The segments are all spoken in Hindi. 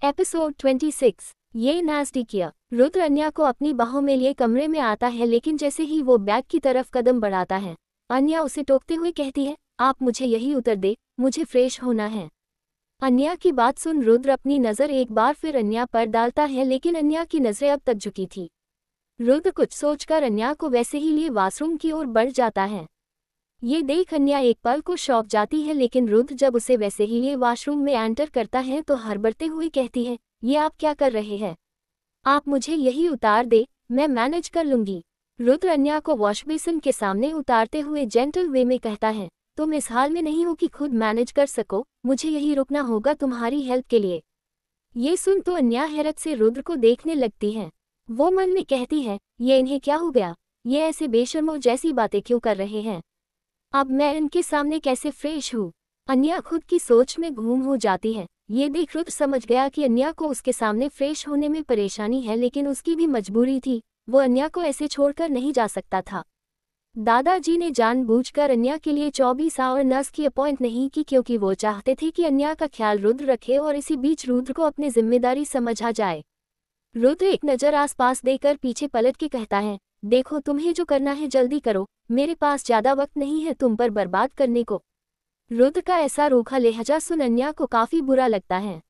एपिसोड 26। ये नाज़ किया। रुद्र अन्या को अपनी बाहों में लिए कमरे में आता है, लेकिन जैसे ही वो बैग की तरफ कदम बढ़ाता है, अन्या उसे टोकते हुए कहती है, आप मुझे यही उतर दे, मुझे फ्रेश होना है। अन्या की बात सुन रुद्र अपनी नज़र एक बार फिर अन्या पर डालता है, लेकिन अन्या की नज़रें अब तक झुकी थी। रुद्र कुछ सोचकर अन्या को वैसे ही लिए वॉशरूम की ओर बढ़ जाता है। ये देख अन्या एक पल को शौक जाती है, लेकिन रुद्र जब उसे वैसे ही लिए वॉशरूम में एंटर करता है तो हड़बड़ते हुए कहती है, ये आप क्या कर रहे हैं? आप मुझे यही उतार दे, मैं मैनेज कर लूंगी। रुद्र अन्या को वॉश बेसिन के सामने उतारते हुए जेंटल वे में कहता है, तुम इस हाल में नहीं हो कि खुद मैनेज कर सको, मुझे यही रुकना होगा तुम्हारी हेल्प के लिए। ये सुन तो अन्या हैरत से रुद्र को देखने लगती है। वो मन में कहती है, ये इन्हें क्या हो गया, ये ऐसे बेशर्मों जैसी बातें क्यों कर रहे हैं? अब मैं इनके सामने कैसे फ्रेश हूँ? अन्या खुद की सोच में गुम हो जाती है। ये देख रुद्र समझ गया कि अन्या को उसके सामने फ्रेश होने में परेशानी है, लेकिन उसकी भी मजबूरी थी, वो अन्या को ऐसे छोड़कर नहीं जा सकता था। दादाजी ने जानबूझकर अन्या के लिए 24 आवर नर्स की अपॉइंट नहीं की, क्योंकि वो चाहते थे कि अन्या का ख्याल रुद्र रखे और इसी बीच रुद्र को अपनी जिम्मेदारी समझ आ जाए। रुद्र एक नज़र आसपास देकर पीछे पलट के कहता है, देखो तुम्हें जो करना है जल्दी करो, मेरे पास ज़्यादा वक्त नहीं है तुम पर बर्बाद करने को। रुद्र का ऐसा रूखा लहजा सुन अन्या को काफ़ी बुरा लगता है।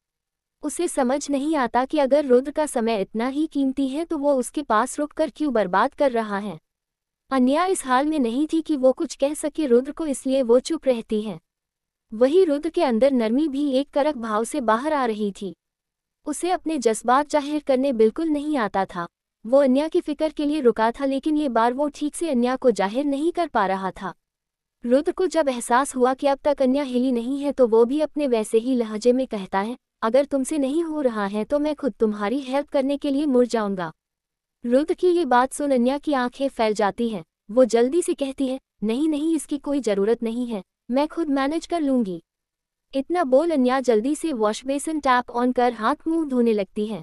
उसे समझ नहीं आता कि अगर रुद्र का समय इतना ही कीमती है तो वो उसके पास रुककर क्यों बर्बाद कर रहा है। अन्या इस हाल में नहीं थी कि वो कुछ कह सके रुद्र को, इसलिए वो चुप रहती है। वही रुद्र के अंदर नरमी भी एक कड़क भाव से बाहर आ रही थी। उसे अपने जज्बात जाहिर करने बिल्कुल नहीं आता था। वो अन्या की फिक्र के लिए रुका था, लेकिन ये बार वो ठीक से अन्या को जाहिर नहीं कर पा रहा था। रुद्र को जब एहसास हुआ कि अब तक अन्या हिली नहीं है तो वो भी अपने वैसे ही लहजे में कहता है, अगर तुमसे नहीं हो रहा है तो मैं खुद तुम्हारी हेल्प करने के लिए मुड़ जाऊंगा। रुद्र की ये बात सुन अन्या की आंखें फैल जाती हैं। वो जल्दी से कहती है, नहीं नहीं, इसकी कोई ज़रूरत नहीं है, मैं खुद मैनेज कर लूंगी। इतना बोल अन्या जल्दी से वॉश बेसिन टैप ऑन कर हाथ मुंह धोने लगती है।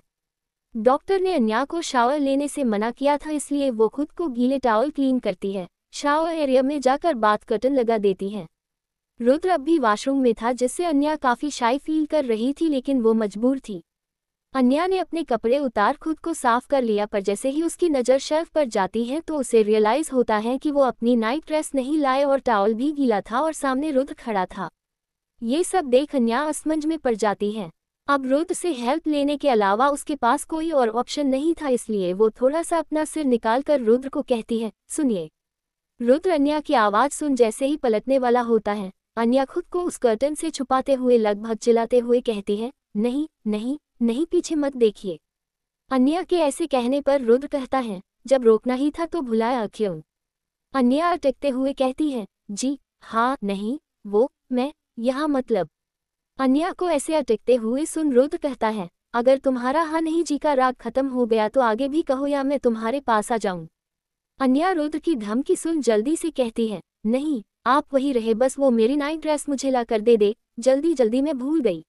डॉक्टर ने अन्या को शावर लेने से मना किया था, इसलिए वो खुद को गीले टॉवल क्लीन करती है। शावर एरिया में जाकर बाथ कर्टन लगा देती है। रुद्र अब भी वॉशरूम में था, जिससे अन्या काफ़ी शाई फील कर रही थी, लेकिन वो मजबूर थी। अन्या ने अपने कपड़े उतार खुद को साफ कर लिया, पर जैसे ही उसकी नज़र शेल्फ पर जाती है तो उसे रियलाइज़ होता है कि वो अपनी नाइट ड्रेस नहीं लाए और टॉवल भी गीला था और सामने रुद्र खड़ा था। ये सब देख अन्या असमंज में पड़ जाती है। अब रुद्र से हेल्प लेने के अलावा उसके पास कोई और ऑप्शन नहीं था, इसलिए वो थोड़ा सा अपना सिर निकालकर रुद्र को कहती है, सुनिए। रुद्र अन्या की आवाज़ सुन जैसे ही पलटने वाला होता है, अन्या खुद को उस कर्टन से छुपाते हुए लगभग चिल्लाते हुए कहती है, नहीं नहीं नहीं, पीछे मत देखिए। अन्या के ऐसे कहने पर रुद्र कहता है, जब रोकना ही था तो भुलाया क्यों? अन्या अटकते हुए कहती है, जी हाँ नहीं वो मैं यहाँ मतलब। अन्या को ऐसे अटकते हुए सुन रुद्र कहता है, अगर तुम्हारा हाँ नहीं जी का राग खत्म हो गया तो आगे भी कहो या मैं तुम्हारे पास आ जाऊं। अन्या रुद्र की धमकी सुन जल्दी से कहती है, नहीं आप वही रहे, बस वो मेरी नाइट ड्रेस मुझे ला कर दे दे, जल्दी जल्दी मैं भूल गई।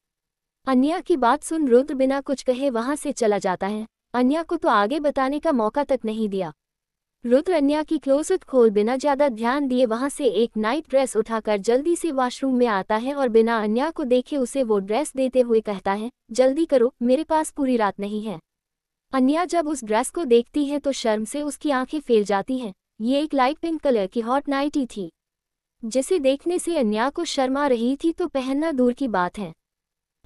अन्या की बात सुन रुद्र बिना कुछ कहे वहां से चला जाता है। अन्या को तो आगे बताने का मौका तक नहीं दिया। रुद्र अन्या की क्लोसेट खोल बिना ज़्यादा ध्यान दिए वहां से एक नाइट ड्रेस उठाकर जल्दी से वॉशरूम में आता है और बिना अन्या को देखे उसे वो ड्रेस देते हुए कहता है, जल्दी करो, मेरे पास पूरी रात नहीं है। अन्या जब उस ड्रेस को देखती है तो शर्म से उसकी आंखें फैल जाती हैं। ये एक लाइट पिंक कलर की हॉट नाइटी थी, जिसे देखने से अन्या को शर्म आ रही थी तो पहनना दूर की बात है।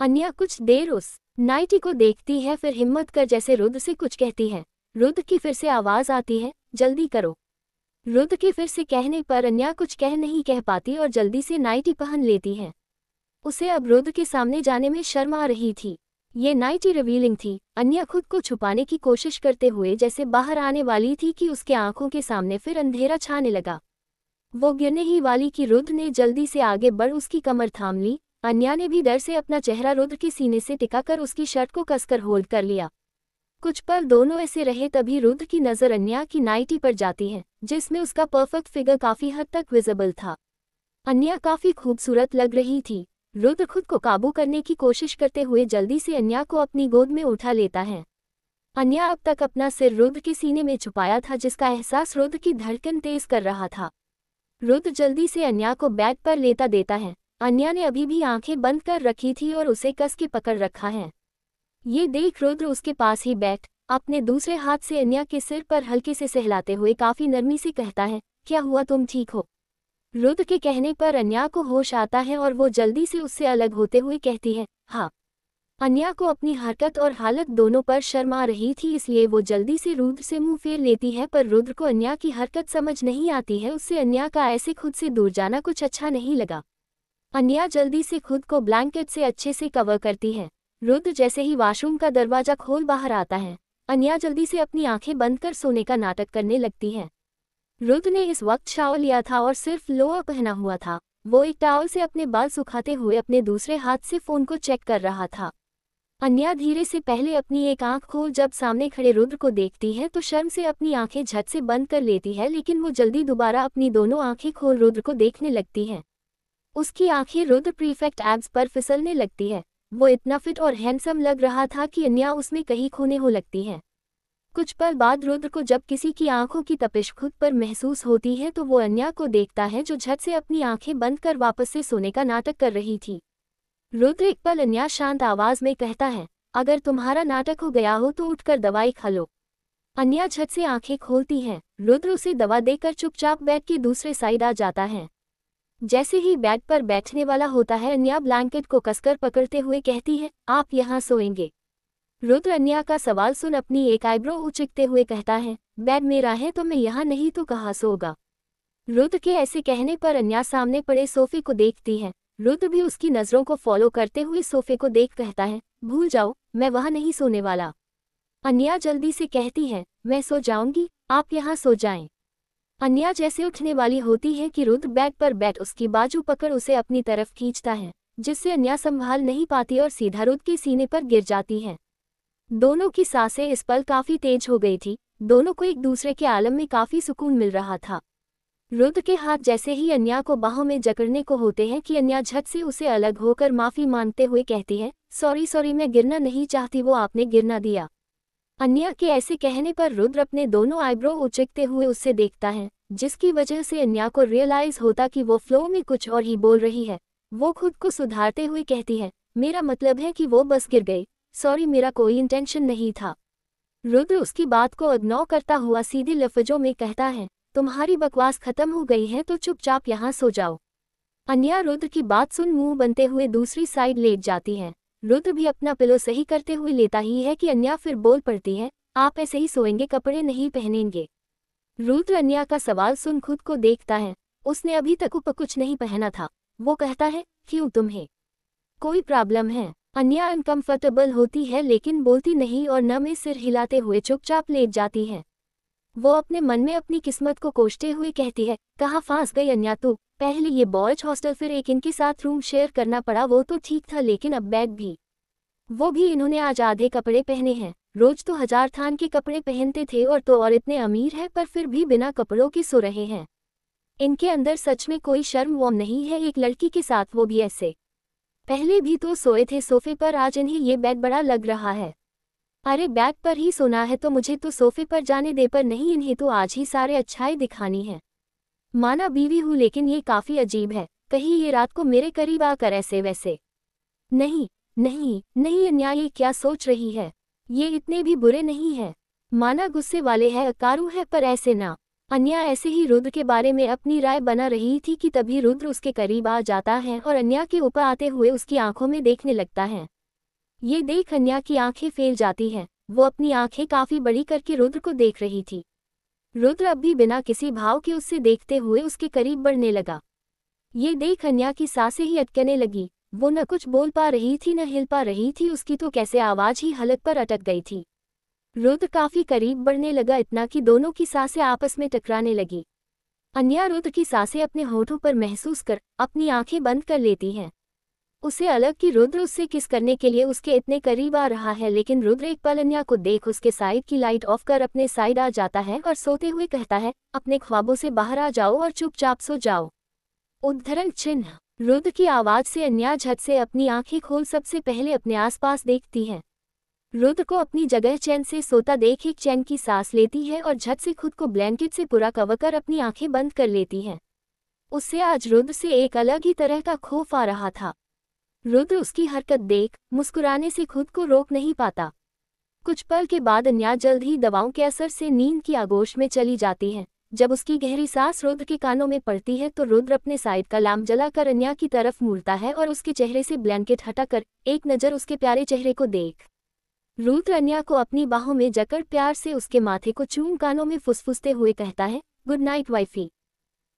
अन्या कुछ देर उस नाइटी को देखती है, फिर हिम्मत कर जैसे रुद्र से कुछ कहती है। रुद्र की फिर से आवाज़ आती है, जल्दी करो। रुद्र के फिर से कहने पर अन्या कुछ कह नहीं कह पाती और जल्दी से नाइटी पहन लेती है। उसे अब रुद्र के सामने जाने में शर्म आ रही थी। ये नाइटी रिवीलिंग थी। अन्या खुद को छुपाने की कोशिश करते हुए जैसे बाहर आने वाली थी कि उसके आंखों के सामने फिर अंधेरा छाने लगा। वो गिरने ही वाली कि रुद्र ने जल्दी से आगे बढ़ उसकी कमर थाम ली। अन्या ने भी डर से अपना चेहरा रुद्र के सीने से टिकाकर उसकी शर्ट को कसकर होल्ड कर लिया। कुछ पल दोनों ऐसे रहे, तभी रुद्र की नज़र अन्या की नाइटी पर जाती है, जिसमें उसका परफेक्ट फिगर काफ़ी हद तक विजिबल था। अन्या काफ़ी खूबसूरत लग रही थी। रुद्र खुद को काबू करने की कोशिश करते हुए जल्दी से अन्या को अपनी गोद में उठा लेता है। अन्या अब तक अपना सिर रुद्र के सीने में छुपाया था, जिसका एहसास रुद्र की धड़कन तेज कर रहा था। रुद्र जल्दी से अन्या को बेड पर लेटा देता है। अन्या ने अभी भी आंखें बंद कर रखी थी और उसे कस के पकड़ रखा है। ये देख रुद्र उसके पास ही बैठ अपने दूसरे हाथ से अन्या के सिर पर हल्के से सहलाते हुए काफी नरमी से कहता है, क्या हुआ, तुम ठीक हो? रुद्र के कहने पर अन्या को होश आता है और वो जल्दी से उससे अलग होते हुए कहती है, हाँ। अन्या को अपनी हरकत और हालत दोनों पर शर्म आ रही थी, इसलिए वो जल्दी से रुद्र से मुंह फेर लेती है, पर रुद्र को अन्या की हरकत समझ नहीं आती है। उससे अन्या का ऐसे खुद से दूर जाना कुछ अच्छा नहीं लगा। अन्या जल्दी से खुद को ब्लैंकेट से अच्छे से कवर करती है। रुद्र जैसे ही वॉशरूम का दरवाजा खोल बाहर आता है, अन्या जल्दी से अपनी आंखें बंद कर सोने का नाटक करने लगती है। रुद्र ने इस वक्त शावर लिया था और सिर्फ लोअर पहना हुआ था। वो एक टॉवल से अपने बाल सुखाते हुए अपने दूसरे हाथ से फोन को चेक कर रहा था। अन्या धीरे से पहले अपनी एक आंख खोल जब सामने खड़े रुद्र को देखती है तो शर्म से अपनी आंखें झट से बंद कर लेती है, लेकिन वो जल्दी दोबारा अपनी दोनों आंखें खोल रुद्र को देखने लगती है। उसकी आंखें रुद्र प्रीफेक्ट एब्स पर फिसलने लगती है। वो इतना फिट और हैंडसम लग रहा था कि अन्या उसमें कहीं खोने हो लगती है। कुछ पल बाद रुद्र को जब किसी की आंखों की तपिश खुद पर महसूस होती है तो वो अन्या को देखता है, जो झट से अपनी आंखें बंद कर वापस से सोने का नाटक कर रही थी। रुद्र एक पल अन्या शांत आवाज में कहता है, अगर तुम्हारा नाटक हो गया हो तो उठकर दवाई खा लो। अन्या झट से आंखें खोलती है। रुद्र उसे दवा देकर चुपचाप बेड के दूसरे साइड आ जाता है। जैसे ही बेड पर बैठने वाला होता है, अन्या ब्लैंकेट को कसकर पकड़ते हुए कहती है, आप यहाँ सोएंगे? रुद्र अन्या का सवाल सुन अपनी एक आईब्रो उचकते हुए कहता है, बेड मेरा है तो मैं यहाँ नहीं तो कहाँ सोगा। रुद्र के ऐसे कहने पर अन्या सामने पड़े सोफे को देखती है। रुद्र भी उसकी नज़रों को फॉलो करते हुए सोफे को देख कहता है, भूल जाओ, मैं वहाँ नहीं सोने वाला। अन्या जल्दी से कहती है, मैं सो जाऊंगी, आप यहाँ सो जाएं। अन्या जैसे उठने वाली होती है कि रुद्र बेड पर बैठ उसकी बाजू पकड़ उसे अपनी तरफ खींचता है, जिससे अन्या संभाल नहीं पाती और सीधा रुद्र के सीने पर गिर जाती है। दोनों की सांसें इस पल काफी तेज हो गई थी। दोनों को एक दूसरे के आलम में काफी सुकून मिल रहा था। रुद्र के हाथ जैसे ही अन्या को बाहों में जकड़ने को होते हैं कि अन्या झट से उसे अलग होकर माफी मांगते हुए कहती है, सॉरी मैं गिरना नहीं चाहती, वो आपने गिरना दिया। अन्या के ऐसे कहने पर रुद्र अपने दोनों आईब्रो उचकते हुए उससे देखता है, जिसकी वजह से अन्या को रियलाइज होता कि वो फ्लो में कुछ और ही बोल रही है। वो खुद को सुधारते हुए कहती है, मेरा मतलब है कि वो बस गिर गई, सॉरी मेरा कोई इंटेंशन नहीं था। रुद्र उसकी बात को इग्नोर करता हुआ सीधे लफ्जों में कहता है, तुम्हारी बकवास खत्म हो गई है तो चुपचाप यहाँ सो जाओ। अन्या रुद्र की बात सुन मुंह बनते हुए दूसरी साइड लेट जाती है। रुद्र भी अपना पिलो सही करते हुए लेता ही है कि अन्या फिर बोल पड़ती है, आप ऐसे ही सोएंगे, कपड़े नहीं पहनेंगे? रुद्र अन्या का सवाल सुन खुद को देखता है। उसने अभी तक ऊपर कुछ नहीं पहना था। वो कहता है, क्यों, तुम्हें कोई प्रॉब्लम है? अन्या अनकंफर्टेबल होती है लेकिन बोलती नहीं और न में सिर हिलाते हुए चुपचाप लेट जाती है। वो अपने मन में अपनी किस्मत को कोसते हुए कहती है, कहाँ फंस गई अन्या तू, पहले ये बॉयज हॉस्टल, फिर एक इनके साथ रूम शेयर करना पड़ा, वो तो ठीक था, लेकिन अब बैग भी, वो भी इन्होंने आज आधे कपड़े पहने हैं। रोज तो 1000 थान के कपड़े पहनते थे और इतने अमीर है पर फिर भी बिना कपड़ों के सो रहे हैं। इनके अंदर सच में कोई शर्म वॉर्म नहीं है, एक लड़की के साथ, वो भी ऐसे। पहले भी तो सोए थे सोफे पर, आज इन्हें ये बेड बड़ा लग रहा है। अरे बेड पर ही सोना है तो मुझे तो सोफे पर जाने दे, पर नहीं, इन्हें तो आज ही सारे अच्छाई दिखानी है। माना बीवी हूँ लेकिन ये काफी अजीब है, कहीं ये रात को मेरे करीब आकर ऐसे वैसे। नहीं नहीं नहीं, अन्या ये क्या सोच रही है, ये इतने भी बुरे नहीं है। माना गुस्से वाले है, अकारू है, पर ऐसे ना। अन्या ऐसे ही रुद्र के बारे में अपनी राय बना रही थी कि तभी रुद्र उसके करीब आ जाता है और अन्या के ऊपर आते हुए उसकी आंखों में देखने लगता है। ये देख अन्या की आंखें फैल जाती हैं। वो अपनी आंखें काफी बड़ी करके रुद्र को देख रही थी। रुद्र अब भी बिना किसी भाव के उससे देखते हुए उसके करीब बढ़ने लगा। ये देख अन्या की सांसें ही अटकने लगी। वो न कुछ बोल पा रही थी न हिल पा रही थी, उसकी तो कैसे आवाज ही हलक पर अटक गई थी। रुद्र काफी करीब बढ़ने लगा, इतना कि दोनों की सांसें आपस में टकराने लगी। अन्या रुद्र की सांसें अपने होठों पर महसूस कर अपनी आंखें बंद कर लेती है। उसे अलग कि रुद्र उससे किस करने के लिए उसके इतने करीब आ रहा है, लेकिन रुद्र एक पल अन्या को देख उसके साइड की लाइट ऑफ कर अपने साइड आ जाता है और सोते हुए कहता है, अपने ख्वाबों से बाहर आ जाओ और चुपचाप सो जाओ। उद्धरण चिन्ह। रुद्र की आवाज से अन्या झट से अपनी आंखें खोल सबसे पहले अपने आसपास देखती है। रुद्र को अपनी जगह चैन से सोता देख एक चैन की सांस लेती है और झट से खुद को ब्लैंकेट से पूरा कवर कर अपनी आंखें बंद कर लेती है। उससे आज रुद्र से एक अलग ही तरह का खौफ आ रहा था। रुद्र उसकी हरकत देख मुस्कुराने से खुद को रोक नहीं पाता। कुछ पल के बाद अन्या जल्द ही दवाओं के असर से नींद की आगोश में चली जाती है। जब उसकी गहरी सांस रुद्र के कानों में पड़ती है तो रुद्र अपने साइड का लैंप जलाकर अन्या की तरफ मुड़ता है और उसके चेहरे से ब्लैंकेट हटाकर एक नज़र उसके प्यारे चेहरे को देख रुद्र अन्या को अपनी बाहों में जकड़ प्यार से उसके माथे को चूम कानों में फुसफुसते हुए कहता है, गुड नाइट वाइफी।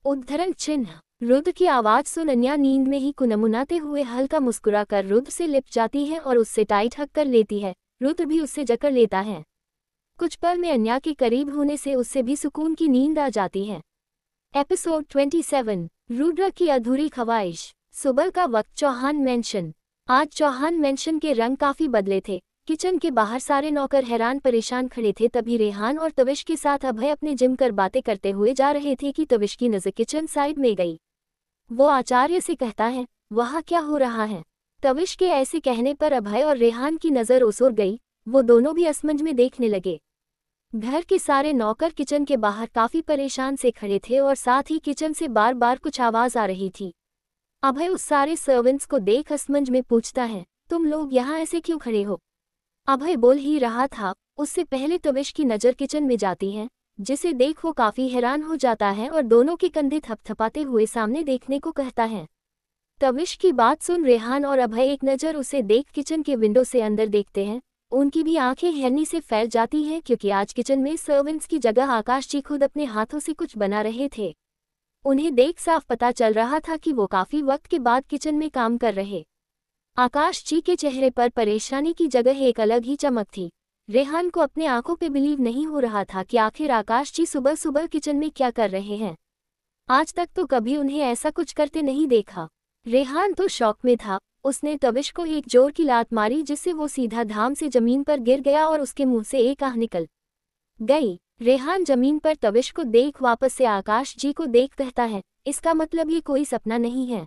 उद्धरण चिन्ह। रुद्र की आवाज़ सुन अन्या नींद में ही कुनमुनाते हुए हल्का मुस्कुरा कर रुद्र से लिपट जाती है और उससे टाइट हक कर लेती है। रुद्र भी उससे जकड़ लेता है। कुछ पल में अन्या के करीब होने से उससे भी सुकून की नींद आ जाती है। एपिसोड 27 रुद्र की अधूरी ख्वाहिश। सुबह का वक्त चौहान मेंशन। आज चौहान मेंशन के रंग काफी बदले थे। किचन के बाहर सारे नौकर हैरान परेशान खड़े थे। तभी रेहान और तविश के साथ अभय अपने जिम कर बातें करते हुए जा रहे थे कि तविश की नजर किचन साइड में गई। वो आचार्य से कहता है, वहाँ क्या हो रहा है। तविश के ऐसे कहने पर अभय और रेहान की नज़र ओर गई। वो दोनों भी असमंज में देखने लगे। घर के सारे नौकर किचन के बाहर काफी परेशान से खड़े थे और साथ ही किचन से बार बार कुछ आवाज आ रही थी। अभय उस सारे सर्वेंट्स को देख असमंज में पूछता है, तुम लोग यहाँ ऐसे क्यों खड़े हो। अभय बोल ही रहा था, उससे पहले तविश की नज़र किचन में जाती है, जिसे देख वो काफी हैरान हो जाता है और दोनों के कंधे थपथपाते हुए सामने देखने को कहता है। तविश की बात सुन रेहान और अभय एक नज़र उसे देख किचन के विंडो से अंदर देखते हैं। उनकी भी आंखें हैरानी से फैल जाती हैं क्योंकि आज किचन में सर्वेंट्स की जगह आकाश जी खुद अपने हाथों से कुछ बना रहे थे। उन्हें देख साफ पता चल रहा था कि वो काफी वक्त के बाद किचन में काम कर रहे। आकाश जी के चेहरे पर परेशानी की जगह एक अलग ही चमक थी। रेहान को अपने आंखों पे बिलीव नहीं हो रहा था कि आखिर आकाश जी सुबह सुबह किचन में क्या कर रहे हैं। आज तक तो कभी उन्हें ऐसा कुछ करते नहीं देखा। रेहान तो शौक में था। उसने तविश को एक जोर की लात मारी जिससे वो सीधा धाम से जमीन पर गिर गया और उसके मुंह से एक आह निकल गई। रेहान जमीन पर तविश को देख वापस से आकाश जी को देख कहता है, इसका मतलब ये कोई सपना नहीं है।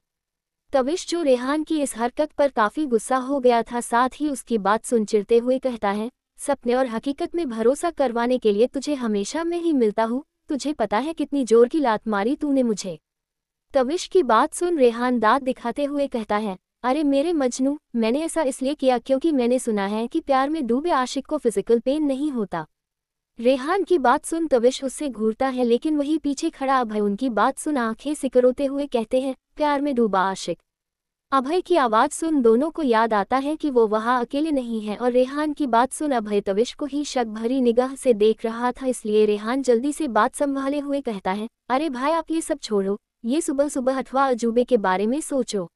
तविश जो रेहान की इस हरकत पर काफी गुस्सा हो गया था, साथ ही उसकी बात सुन चिढ़ते हुए कहता है, सपने और हकीकत में भरोसा करवाने के लिए तुझे हमेशा मैं ही मिलता हूँ। तुझे पता है कितनी जोर की लात मारी तूने मुझे। तविश की बात सुन रेहान दांत दिखाते हुए कहता है, अरे मेरे मजनू, मैंने ऐसा इसलिए किया क्योंकि मैंने सुना है कि प्यार में डूबे आशिक को फिजिकल पेन नहीं होता। रेहान की बात सुन तविश उससे घूरता है, लेकिन वही पीछे खड़ा अभय उनकी बात सुन आंखें सिकरोते हुए कहते हैं, प्यार में डूबा आशिक। अभय की आवाज़ सुन दोनों को याद आता है कि वो वहाँ अकेले नहीं है और रेहान की बात सुन अभय तविश को ही शक भरी निगाह से देख रहा था। इसलिए रेहान जल्दी से बात संभाले हुए कहता है, अरे भाई आप ये सब छोड़ो, ये सुबह सुबह अथवा अजूबे के बारे में सोचो।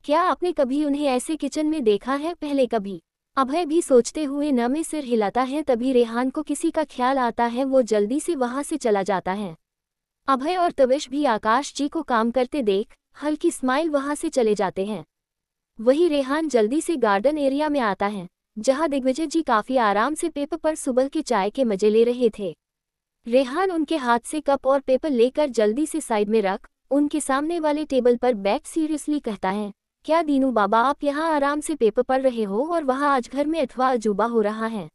क्या आपने कभी उन्हें ऐसे किचन में देखा है पहले कभी। अभय भी सोचते हुए न में सिर हिलाता है। तभी रेहान को किसी का ख्याल आता है, वो जल्दी से वहां से चला जाता है। अभय और तविश भी आकाश जी को काम करते देख हल्की स्माइल वहां से चले जाते हैं। वही रेहान जल्दी से गार्डन एरिया में आता है, जहां दिग्विजय जी काफी आराम से पेपर पर सुबह के चाय के मजे ले रहे थे। रेहान उनके हाथ से कप और पेपर लेकर जल्दी से साइड में रख उनके सामने वाले टेबल पर बैठ सीरियसली कहता है, क्या दीनू बाबा आप यहाँ आराम से पेपर पढ़ रहे हो और वहाँ आज घर में अथवा अजूबा हो रहा है।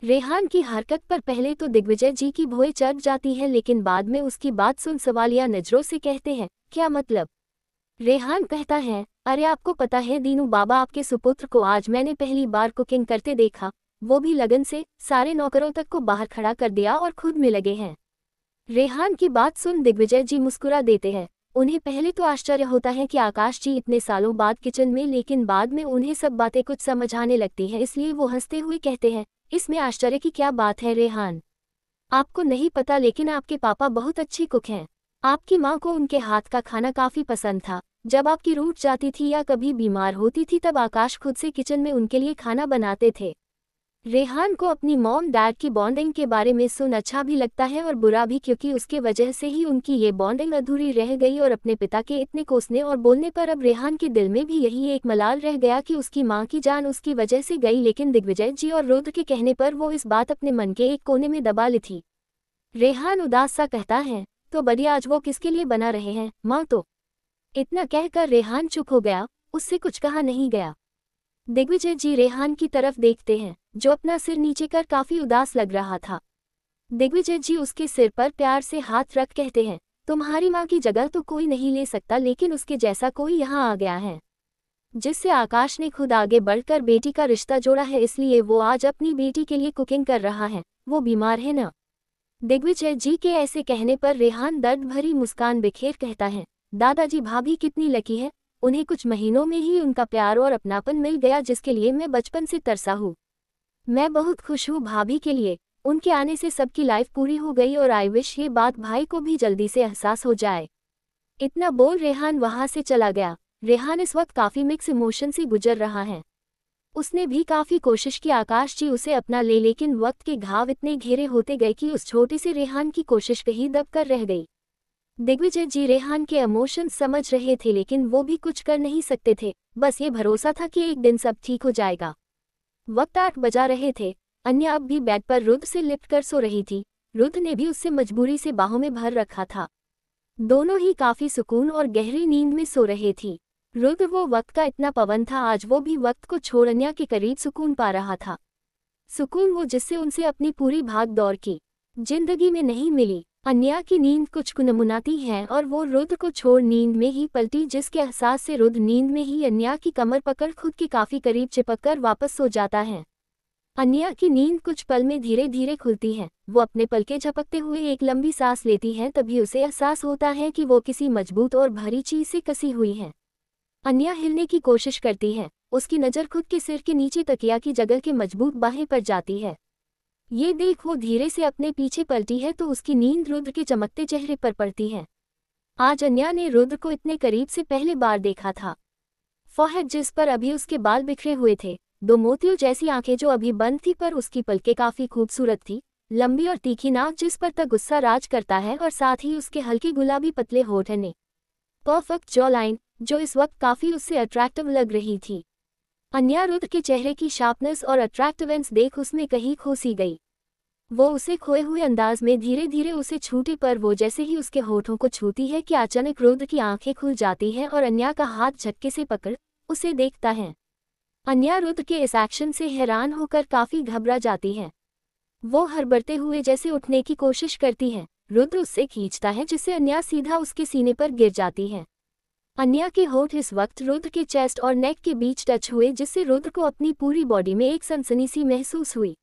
रेहान की हरकत पर पहले तो दिग्विजय जी की भौएं चढ़ जाती है, लेकिन बाद में उसकी बात सुन सवालिया नजरों से कहते हैं, क्या मतलब। रेहान कहता है, अरे आपको पता है दीनू बाबा, आपके सुपुत्र को आज मैंने पहली बार कुकिंग करते देखा, वो भी लगन से। सारे नौकरों तक को बाहर खड़ा कर दिया और खुद में लगे हैं। रेहान की बात सुन दिग्विजय जी मुस्कुरा देते हैं। उन्हें पहले तो आश्चर्य होता है कि आकाश जी इतने सालों बाद किचन में, लेकिन बाद में उन्हें सब बातें कुछ समझ आने लगती है। इसलिए वो हंसते हुए कहते हैं, इसमें आश्चर्य की क्या बात है रेहान। आपको नहीं पता, लेकिन आपके पापा बहुत अच्छी कुक हैं। आपकी माँ को उनके हाथ का खाना काफी पसंद था। जब आपकी रूठ जाती थी या कभी बीमार होती थी तब आकाश खुद से किचन में उनके लिए खाना बनाते थे। रेहान को अपनी मॉम डैड की बॉन्डिंग के बारे में सुन अच्छा भी लगता है और बुरा भी, क्योंकि उसके वजह से ही उनकी ये बॉन्डिंग अधूरी रह गई और अपने पिता के इतने कोसने और बोलने पर अब रेहान के दिल में भी यही एक मलाल रह गया कि उसकी माँ की जान उसकी वजह से गई। लेकिन दिग्विजय जी और रुद्र के कहने पर वो इस बात अपने मन के एक कोने में दबा ली थी। रेहान उदास सा कहता है, तो बढ़िया, आज वो किसके लिए बना रहे हैं माँ तो। इतना कहकर रेहान चुप हो गया, उससे कुछ कहा नहीं गया। दिग्विजय जी रेहान की तरफ देखते हैं, जो अपना सिर नीचे कर काफी उदास लग रहा था। दिग्विजय जी उसके सिर पर प्यार से हाथ रख कहते हैं, तुम्हारी माँ की जगह तो कोई नहीं ले सकता, लेकिन उसके जैसा कोई यहाँ आ गया है। जिससे आकाश ने खुद आगे बढ़कर बेटी का रिश्ता जोड़ा है, इसलिए वो आज अपनी बेटी के लिए कुकिंग कर रहा है। वो बीमार है ना। दिग्विजय जी के ऐसे कहने पर रेहान दर्द भरी मुस्कान बिखेर कहता है, दादाजी भाभी कितनी लकी है, उन्हें कुछ महीनों में ही उनका प्यार और अपनापन मिल गया जिसके लिए मैं बचपन से तरसा हूँ। मैं बहुत खुश हूँ भाभी के लिए, उनके आने से सबकी लाइफ पूरी हो गई और आई विश ये बात भाई को भी जल्दी से एहसास हो जाए। इतना बोल रेहान वहां से चला गया। रेहान इस वक्त काफी मिक्स इमोशन से गुजर रहा है। उसने भी काफी कोशिश की आकाश जी उसे अपना ले, लेकिन वक्त के घाव इतने घेरे होते गए कि उस छोटे से रेहान की कोशिश कहीं दब कर रह गई। दिग्विजय जी रेहान के इमोशन समझ रहे थे, लेकिन वो भी कुछ कर नहीं सकते थे। बस ये भरोसा था कि एक दिन सब ठीक हो जाएगा। वक्त 8 बजा रहे थे। अन्या अब भी बेड पर रुद्र से लिपट कर सो रही थी। रुद्र ने भी उससे मजबूरी से बाहों में भर रखा था। दोनों ही काफी सुकून और गहरी नींद में सो रहे थी। रुद्र वो वक्त का इतना पवन था, आज वो भी वक्त को छोड़ अन्या के करीब सुकून पा रहा था। सुकून वो जिससे उनसे अपनी पूरी भाग दौड़ की जिंदगी में नहीं मिली। अन्या की नींद कुछ कुनमुनाती है और वो रुद्र को छोड़ नींद में ही पलटी, जिसके एहसास से रुद्र नींद में ही अन्या की कमर पकड़ खुद के काफी करीब चिपककर वापस सो जाता है। अन्या की नींद कुछ पल में धीरे धीरे खुलती है। वो अपने पलके झपकते हुए एक लंबी सांस लेती है, तभी उसे एहसास होता है कि वो किसी मजबूत और भारी चीज से कसी हुई है। अन्या हिलने की कोशिश करती है। उसकी नज़र खुद के सिर के नीचे तकिया की जगह के मजबूत बाहें पर जाती है। ये देख वो धीरे से अपने पीछे पलटी है तो उसकी नींद रुद्र के चमकते चेहरे पर पड़ती है। आज अन्या ने रुद्र को इतने करीब से पहले बार देखा था। फोरहेड जिस पर अभी उसके बाल बिखरे हुए थे, 2 मोतियों जैसी आंखें जो अभी बंद थी पर उसकी पलकें काफी खूबसूरत थी, लंबी और तीखी नाक जिस पर तक गुस्सा राज करता है और साथ ही उसके हल्के गुलाबी पतले होठ ने परफेक्ट जॉ लाइन जो इस वक्त काफी उससे अट्रैक्टिव लग रही थी। अन्या रुद्र के चेहरे की शार्पनेस और अट्रैक्टिवेंस देख उसमें कहीं खो सी गई। वो उसे खोए हुए अंदाज में धीरे धीरे उसे छूटी, पर वो जैसे ही उसके होठों को छूती है कि अचानक रुद्र की आंखें खुल जाती हैं और अन्या का हाथ झटके से पकड़ उसे देखता है। अन्या रुद्र के इस एक्शन से हैरान होकर काफी घबरा जाती है। वो हड़बड़ाते हुए जैसे उठने की कोशिश करती है। रुद्र उससे खींचता है जिससे अन्या सीधा उसके सीने पर गिर जाती है। अन्या के होठ इस वक्त रुद्र के चेस्ट और नेक के बीच टच हुए, जिससे रुद्र को अपनी पूरी बॉडी में एक सनसनी सी महसूस हुई।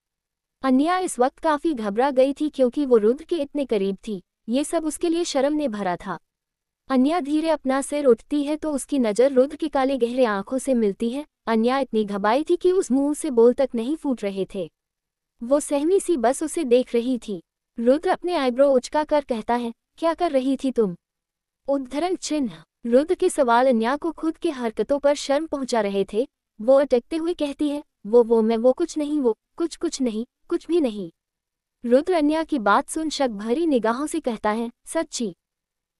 अन्या इस वक्त काफी घबरा गई थी क्योंकि वो रुद्र के इतने करीब थी। ये सब उसके लिए शर्म ने भरा था। अन्या धीरे अपना सिर उठती है तो उसकी नज़र रुद्र की काले गहरे आंखों से मिलती है। अन्या इतनी घबराई थी कि उस मुंह से बोल तक नहीं फूट रहे थे। वो सहमी सी बस उसे देख रही थी। रुद्र अपने आईब्रो उचका कर कहता है, क्या कर रही थी तुम? उद्धरण चिन्ह। रुद्र के सवाल अन्या को खुद के हरकतों पर शर्म पहुंचा रहे थे। वो अटकते हुए कहती है, वो कुछ नहीं, वो कुछ नहीं, कुछ भी नहीं। रुद्र अन्या की बात सुन शक भरी निगाहों से कहता है, सच्ची?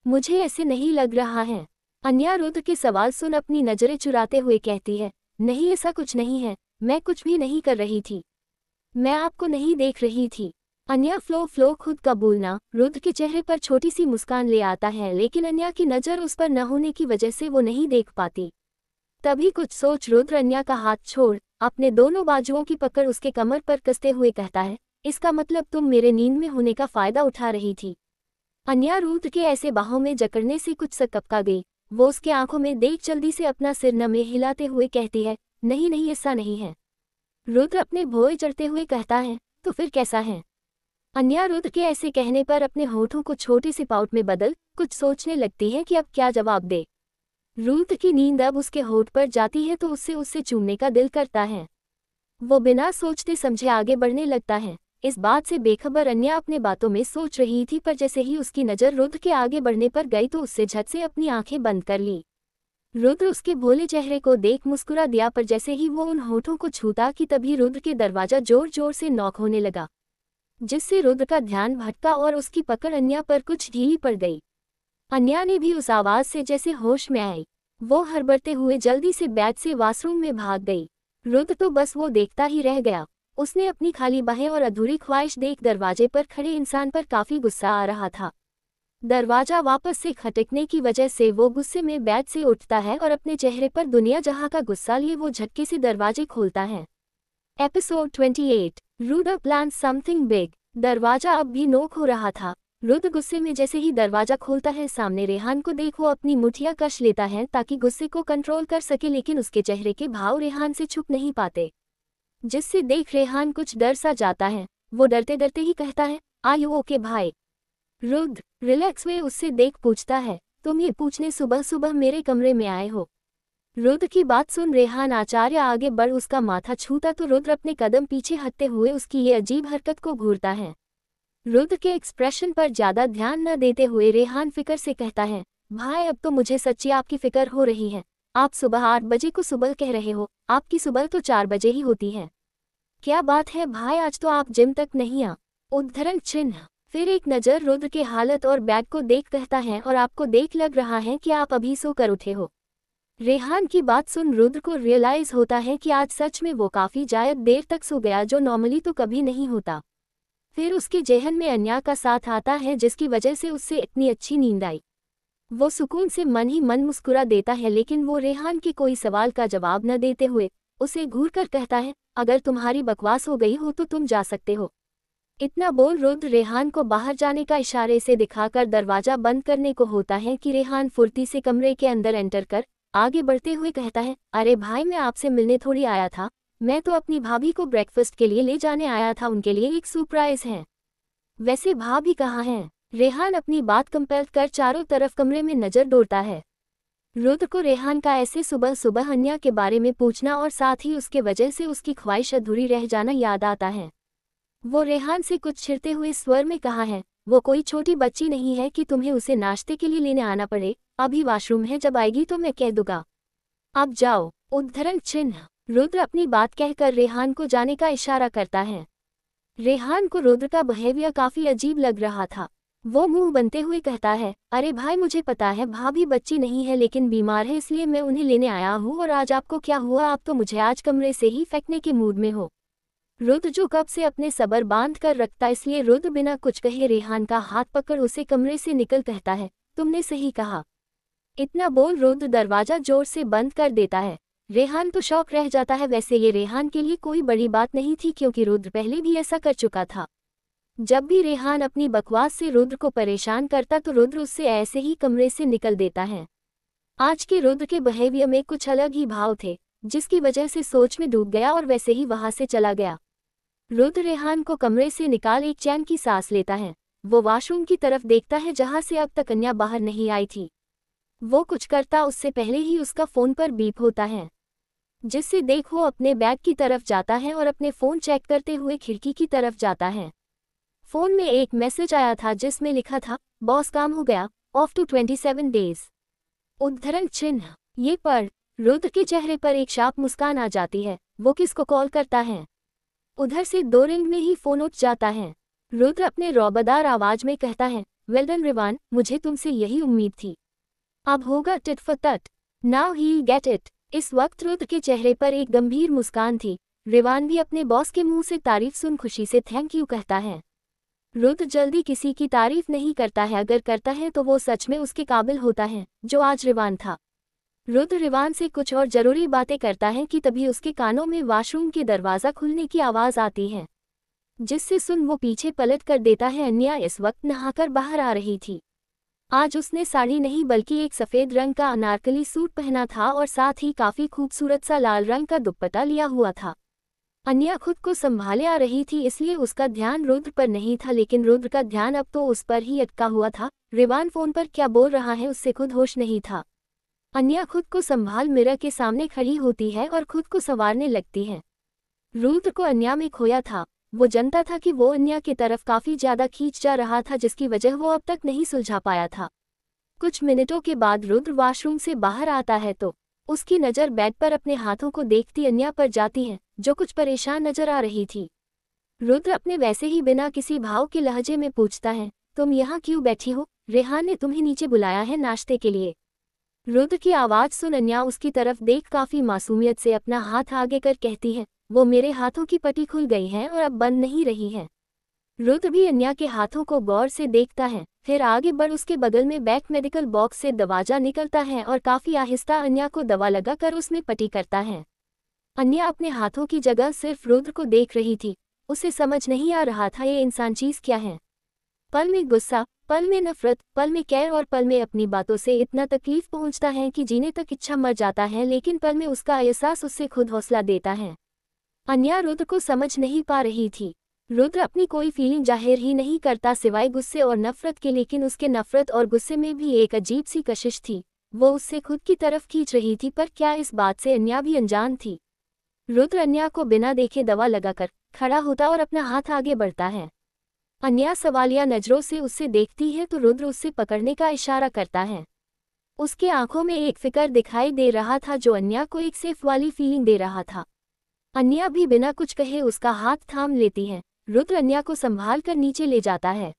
मुझे ऐसे नहीं लग रहा है। अन्या रुद्र के सवाल सुन अपनी नजरें चुराते हुए कहती है, नहीं ऐसा कुछ नहीं है, मैं कुछ भी नहीं कर रही थी, मैं आपको नहीं देख रही थी। अन्या फ्लो खुद का बोलना रुद्र के चेहरे पर छोटी सी मुस्कान ले आता है, लेकिन अन्या की नज़र उस पर न होने की वजह से वो नहीं देख पाती। तभी कुछ सोच रुद्र अन्या का हाथ छोड़ अपने दोनों बाजुओं की पकड़ उसके कमर पर कसते हुए कहता है, इसका मतलब तुम मेरे नींद में होने का फायदा उठा रही थी। अन्या रुद्र के ऐसे बाहों में जकड़ने से कुछ सकपका गई। वो उसके आंखों में देख जल्दी से अपना सिर नमे हिलाते हुए कहती है, नहीं नहीं ऐसा नहीं है। रुद्र अपने भौए चढ़ते हुए कहता है, तो फिर कैसा है? अन्या रुद्र के ऐसे कहने पर अपने होठों को छोटे से पाउट में बदल कुछ सोचने लगती है कि अब क्या जवाब दे। रुद्र की नींद अब उसके होठ पर जाती है तो उससे चूमने का दिल करता है। वो बिना सोचते समझे आगे बढ़ने लगता है। इस बात से बेखबर अन्या अपने बातों में सोच रही थी, पर जैसे ही उसकी नज़र रुद्र के आगे बढ़ने पर गई तो उससे झट से अपनी आंखें बंद कर ली। रुद्र उसके भोले चेहरे को देख मुस्कुरा दिया, पर जैसे ही वो उन होठों को छूता कि तभी रुद्र के दरवाजा जोर जोर से नॉक होने लगा, जिससे रुद्र का ध्यान भटका और उसकी पकड़ अन्या पर कुछ ढीली पड़ गई। अन्या ने भी उस आवाज से जैसे होश में आई। वो हड़बड़ते हुए जल्दी से बेड से वॉशरूम में भाग गई। रुद्र तो बस वो देखता ही रह गया। उसने अपनी खाली बाहें और अधूरी ख्वाहिश देख दरवाजे पर खड़े इंसान पर काफी गुस्सा आ रहा था। दरवाजा वापस से खटकने की वजह से वो गुस्से में बेड से उठता है और अपने चेहरे पर दुनिया जहां का गुस्सा लिए वो झटके से दरवाजे खोलता है। Episode 28 Rudra plan something big. दरवाजा अब भी नोक हो रहा था। रुद्र गुस्से में जैसे ही दरवाजा खोलता है सामने रेहान को देख वो अपनी मुठ्ठियां कस लेता है ताकि गुस्से को कंट्रोल कर सके, लेकिन उसके चेहरे के भाव रेहान से छुप नहीं पाते, जिससे देख रेहान कुछ डर सा जाता है। वो डरते डरते ही कहता है, आर यू ओके भाई? रुद्र रिलैक्स हुए उससे देख पूछता है, तुम ये पूछने सुबह सुबह मेरे कमरे में आए हो? रुद्र की बात सुन रेहान आचार्य आगे बढ़ उसका माथा छूता तो रुद्र अपने कदम पीछे हटते हुए उसकी ये अजीब हरकत को घूरता है। रुद्र के एक्सप्रेशन पर ज्यादा ध्यान न देते हुए रेहान फिक्र से कहता है, भाई अब तो मुझे सच्ची आपकी फिक्र हो रही है। आप सुबह 8 बजे को सुबह कह रहे हो, आपकी सुबह तो 4 बजे ही होती है। क्या बात है भाई, आज तो आप जिम तक नहीं आ? उद्धरण चिन्ह। फिर एक नज़र रुद्र के हालत और बैग को देख कहता है, और आपको देख लग रहा है कि आप अभी सो कर उठे हो। रेहान की बात सुन रुद्र को रियलाइज होता है कि आज सच में वो काफ़ी ज्यादा देर तक सो गया, जो नॉर्मली तो कभी नहीं होता। फिर उसके जेहन में अन्या का साथ आता है जिसकी वजह से उससे इतनी अच्छी नींद आई। वो सुकून से मन ही मन मुस्कुरा देता है, लेकिन वो रेहान के कोई सवाल का जवाब न देते हुए उसे घूर कर कहता है, अगर तुम्हारी बकवास हो गई हो तो तुम जा सकते हो। इतना बोल रुद्र रेहान को बाहर जाने का इशारे से दिखाकर दरवाजा बंद करने को होता है कि रेहान फुर्ती से कमरे के अंदर एंटर कर आगे बढ़ते हुए कहता है, अरे भाई मैं आपसे मिलने थोड़ी आया था, मैं तो अपनी भाभी को ब्रेकफास्ट के लिए ले जाने आया था, उनके लिए एक सरप्राइज है। वैसे भाभी कहाँ हैं? रेहान अपनी बात कंपेल कर चारों तरफ कमरे में नजर दौड़ता है। रुद्र को रेहान का ऐसे सुबह सुबह अन्या के बारे में पूछना और साथ ही उसके वजह से उसकी ख्वाहिश अधूरी रह जाना याद आता है। वो रेहान से कुछ छिड़ते हुए स्वर में कहा है, वो कोई छोटी बच्ची नहीं है कि तुम्हें उसे नाश्ते के लिए लेने आना पड़े, अभी वॉशरूम है, जब आएगी तो मैं कह दूंगा। अब जाओ। उद्धरण चिन्ह। रुद्र अपनी बात कहकर रेहान को जाने का इशारा करता है। रेहान को रुद्र का बिहेवियर काफी अजीब लग रहा था। वो मुंह बनते हुए कहता है, अरे भाई मुझे पता है भाभी बच्ची नहीं है लेकिन बीमार है, इसलिए मैं उन्हें लेने आया हूँ, और आज आपको क्या हुआ, आप तो मुझे आज कमरे से ही फेंकने के मूड में हो। रुद्र जो कब से अपने सबर बांध कर रखता, इसलिए रुद्र बिना कुछ कहे रेहान का हाथ पकड़ उसे कमरे से निकल कहता है, तुमने सही कहा। इतना बोल रुद्र दरवाजा जोर से बंद कर देता है। रेहान तो शौक रह जाता है। वैसे ये रेहान के लिए कोई बड़ी बात नहीं थी, क्योंकि रुद्र पहले भी ऐसा कर चुका था। जब भी रेहान अपनी बकवास से रुद्र को परेशान करता तो रुद्र उससे ऐसे ही कमरे से निकल देता है। आज के रुद्र के बिहेवियर में कुछ अलग ही भाव थे, जिसकी वजह से सोच में डूब गया और वैसे ही वहां से चला गया। रुद्र रेहान को कमरे से निकाल एक चैन की सांस लेता है। वो वॉशरूम की तरफ देखता है जहां से अब तक अन्या बाहर नहीं आई थी। वो कुछ करता उससे पहले ही उसका फोन पर बीप होता है, जिससे देख वो अपने बैग की तरफ जाता है और अपने फ़ोन चेक करते हुए खिड़की की तरफ जाता है। फ़ोन में एक मैसेज आया था जिसमें लिखा था, बॉस काम हो गया, ऑफ टू 27 डेज। उद्धरण चिन्ह। ये पढ़ रुद्र के चेहरे पर एक शार्प मुस्कान आ जाती है। वो किसको कॉल करता है? उधर से 2 रिंग में ही फ़ोन उठ जाता है। रुद्र अपने रौबदार आवाज में कहता है, वेल डन रिवान, मुझे तुमसे यही उम्मीद थी। अब होगा tit for tat, now he get it. इस वक्त रुद्र के चेहरे पर एक गंभीर मुस्कान थी। रिवान भी अपने बॉस के मुंह से तारीफ सुन खुशी से थैंक यू कहता है। रुद्र जल्दी किसी की तारीफ नहीं करता है, अगर करता है तो वो सच में उसके काबिल होता है, जो आज रिवान था। रुद्र रिवान से कुछ और जरूरी बातें करता है कि तभी उसके कानों में वॉशरूम के दरवाज़ा खुलने की आवाज़ आती है, जिससे सुन वो पीछे पलट कर देता है। अन्या इस वक्त नहाकर बाहर आ रही थी। आज उसने साड़ी नहीं बल्कि एक सफ़ेद रंग का अनारकली सूट पहना था और साथ ही काफ़ी खूबसूरत सा लाल रंग का दुपट्टा लिया हुआ था। अन्या खुद को संभाले आ रही थी, इसलिए उसका ध्यान रुद्र पर नहीं था, लेकिन रुद्र का ध्यान अब तो उस पर ही अटका हुआ था। रिवान फ़ोन पर क्या बोल रहा है उससे खुद होश नहीं था। अन्या खुद को संभाल मिरर के सामने खड़ी होती है और खुद को संवारने लगती है। रुद्र को अन्या में खोया था। वो जानता था कि वो अन्या की तरफ काफ़ी ज़्यादा खींच जा रहा था, जिसकी वजह वो अब तक नहीं सुलझा पाया था। कुछ मिनटों के बाद रुद्र वॉशरूम से बाहर आता है तो उसकी नज़र बेड पर अपने हाथों को देखती अन्या पर जाती है, जो कुछ परेशान नजर आ रही थी। रुद्र अपने वैसे ही बिना किसी भाव के लहजे में पूछता है, तुम यहाँ क्यों बैठी हो? रेहान ने तुम्हें नीचे बुलाया है नाश्ते के लिए। रुद्र की आवाज़ सुन अन्या उसकी तरफ देख काफ़ी मासूमियत से अपना हाथ आगे कर कहती है, वो मेरे हाथों की पट्टी खुल गई है और अब बंद नहीं रही है। रुद्र भी अन्या के हाथों को गौर से देखता है, फिर आगे बढ़ उसके बगल में बैक मेडिकल बॉक्स से दवाजा निकलता है और काफ़ी आहिस्ता अन्या को दवा लगाकर उसमें पट्टी करता है। अन्या अपने हाथों की जगह सिर्फ रुद्र को देख रही थी। उसे समझ नहीं आ रहा था ये इंसान चीज़ क्या है। पल में गुस्सा, पल में नफरत, पल में कैर और पल में अपनी बातों से इतना तकलीफ पहुंचता है कि जीने तक इच्छा मर जाता है, लेकिन पल में उसका एहसास उससे खुद हौसला देता है। अन्या रुद्र को समझ नहीं पा रही थी। रुद्र अपनी कोई फीलिंग जाहिर ही नहीं करता सिवाय गुस्से और नफरत के, लेकिन उसके नफरत और गुस्से में भी एक अजीब सी कशिश थी। वो उससे खुद की तरफ खींच रही थी, पर क्या इस बात से अन्या भी अनजान थी? रुद्र अन्या को बिना देखे दवा लगाकर खड़ा होता और अपना हाथ आगे बढ़ता है। अन्या सवालिया नजरों से उससे देखती है तो रुद्र उससे पकड़ने का इशारा करता है। उसके आंखों में एक फिक्र दिखाई दे रहा था जो अन्या को एक सेफ वाली फीलिंग दे रहा था। अन्या भी बिना कुछ कहे उसका हाथ थाम लेती है। रुद्र अन्या को संभाल कर नीचे ले जाता है।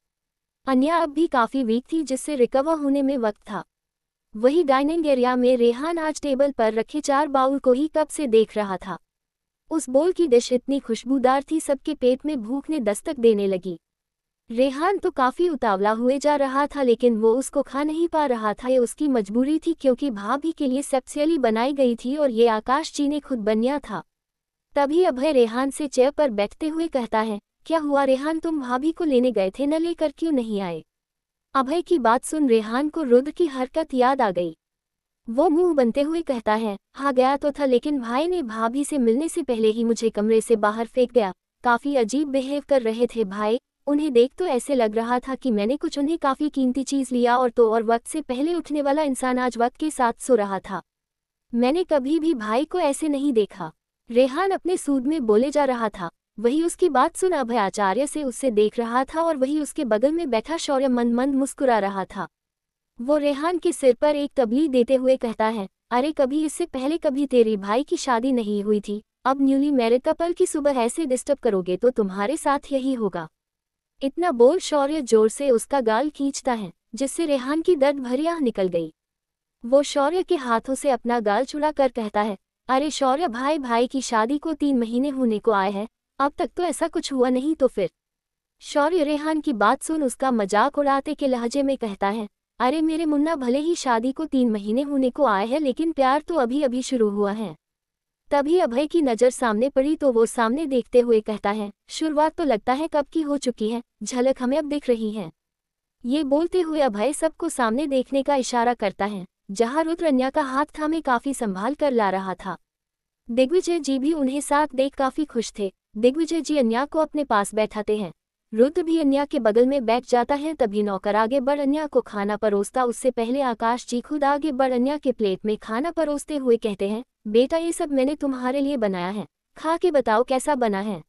अन्या अब भी काफी वीक थी, जिससे रिकवर होने में वक्त था। वही डाइनिंग एरिया में रेहान आज टेबल पर रखे 4 बाउल को ही कब से देख रहा था। उस बोल की डिश इतनी खुशबूदार थी, सबके पेट में भूख ने दस्तक देने लगी। रेहान तो काफी उतावला हुए जा रहा था, लेकिन वो उसको खा नहीं पा रहा था। ये उसकी मजबूरी थी, क्योंकि भाभी के लिए स्पेशली बनाई गई थी और ये आकाश जी ने खुद बनया था। तभी अभय रेहान से चेयर पर बैठते हुए कहता है, क्या हुआ रेहान, तुम भाभी को लेने गए थे न, लेकर क्यों नहीं आए? अभय की बात सुन रेहान को रुद्र की हरकत याद आ गई। वो मुंह बनते हुए कहता है, हाँ गया तो था, लेकिन भाई ने भाभी से मिलने से पहले ही मुझे कमरे से बाहर फेंक गया। काफी अजीब बिहेव कर रहे थे भाई, उन्हें देख तो ऐसे लग रहा था कि मैंने कुछ उन्हें काफी कीमती चीज लिया, और वक्त से पहले उठने वाला इंसान आज वक्त के साथ सो रहा था। मैंने कभी भी भाई को ऐसे नहीं देखा। रेहान अपने सूद में बोले जा रहा था। वही उसकी बात सुन अभय आचार्य से उससे देख रहा था, और वही उसके बगल में बैठा शौर्य मंद मंद मुस्कुरा रहा था। वो रेहान के सिर पर एक तबली देते हुए कहता है, अरे कभी इससे पहले कभी तेरी भाई की शादी नहीं हुई थी, अब न्यूली मैरिड कपल की सुबह ऐसे डिस्टर्ब करोगे तो तुम्हारे साथ यही होगा। इतना बोल शौर्य जोर से उसका गाल खींचता है, जिससे रेहान की दर्द भरी आह निकल गई। वो शौर्य के हाथों से अपना गाल छुड़ा कर कहता है, अरे शौर्य भाई की शादी को 3 महीने होने को आए हैं, अब तक तो ऐसा कुछ हुआ नहीं तो फिर? शौर्य रेहान की बात सुन उसका मजाक उड़ाते के लहजे में कहता है, अरे मेरे मुन्ना, भले ही शादी को 3 महीने होने को आए हैं, लेकिन प्यार तो अभी अभी शुरू हुआ है। तभी अभय की नज़र सामने पड़ी तो वो सामने देखते हुए कहता है, शुरुआत तो लगता है कब की हो चुकी है, झलक हमें अब दिख रही है। ये बोलते हुए अभय सबको सामने देखने का इशारा करता है, जहां रुद्र अन्या का हाथ थामे काफी संभाल कर ला रहा था। दिग्विजय जी भी उन्हें साथ देख काफी खुश थे। दिग्विजय जी अन्या को अपने पास बैठाते हैं। रुद्र भी अन्या के बगल में बैठ जाता है। तभी नौकर आगे बढ़ अन्या को खाना परोसता, उससे पहले आकाश जी खुद आगे बढ़ अन्या के प्लेट में खाना परोसते हुए कहते हैं, बेटा ये सब मैंने तुम्हारे लिए बनाया है, खा के बताओ कैसा बना है।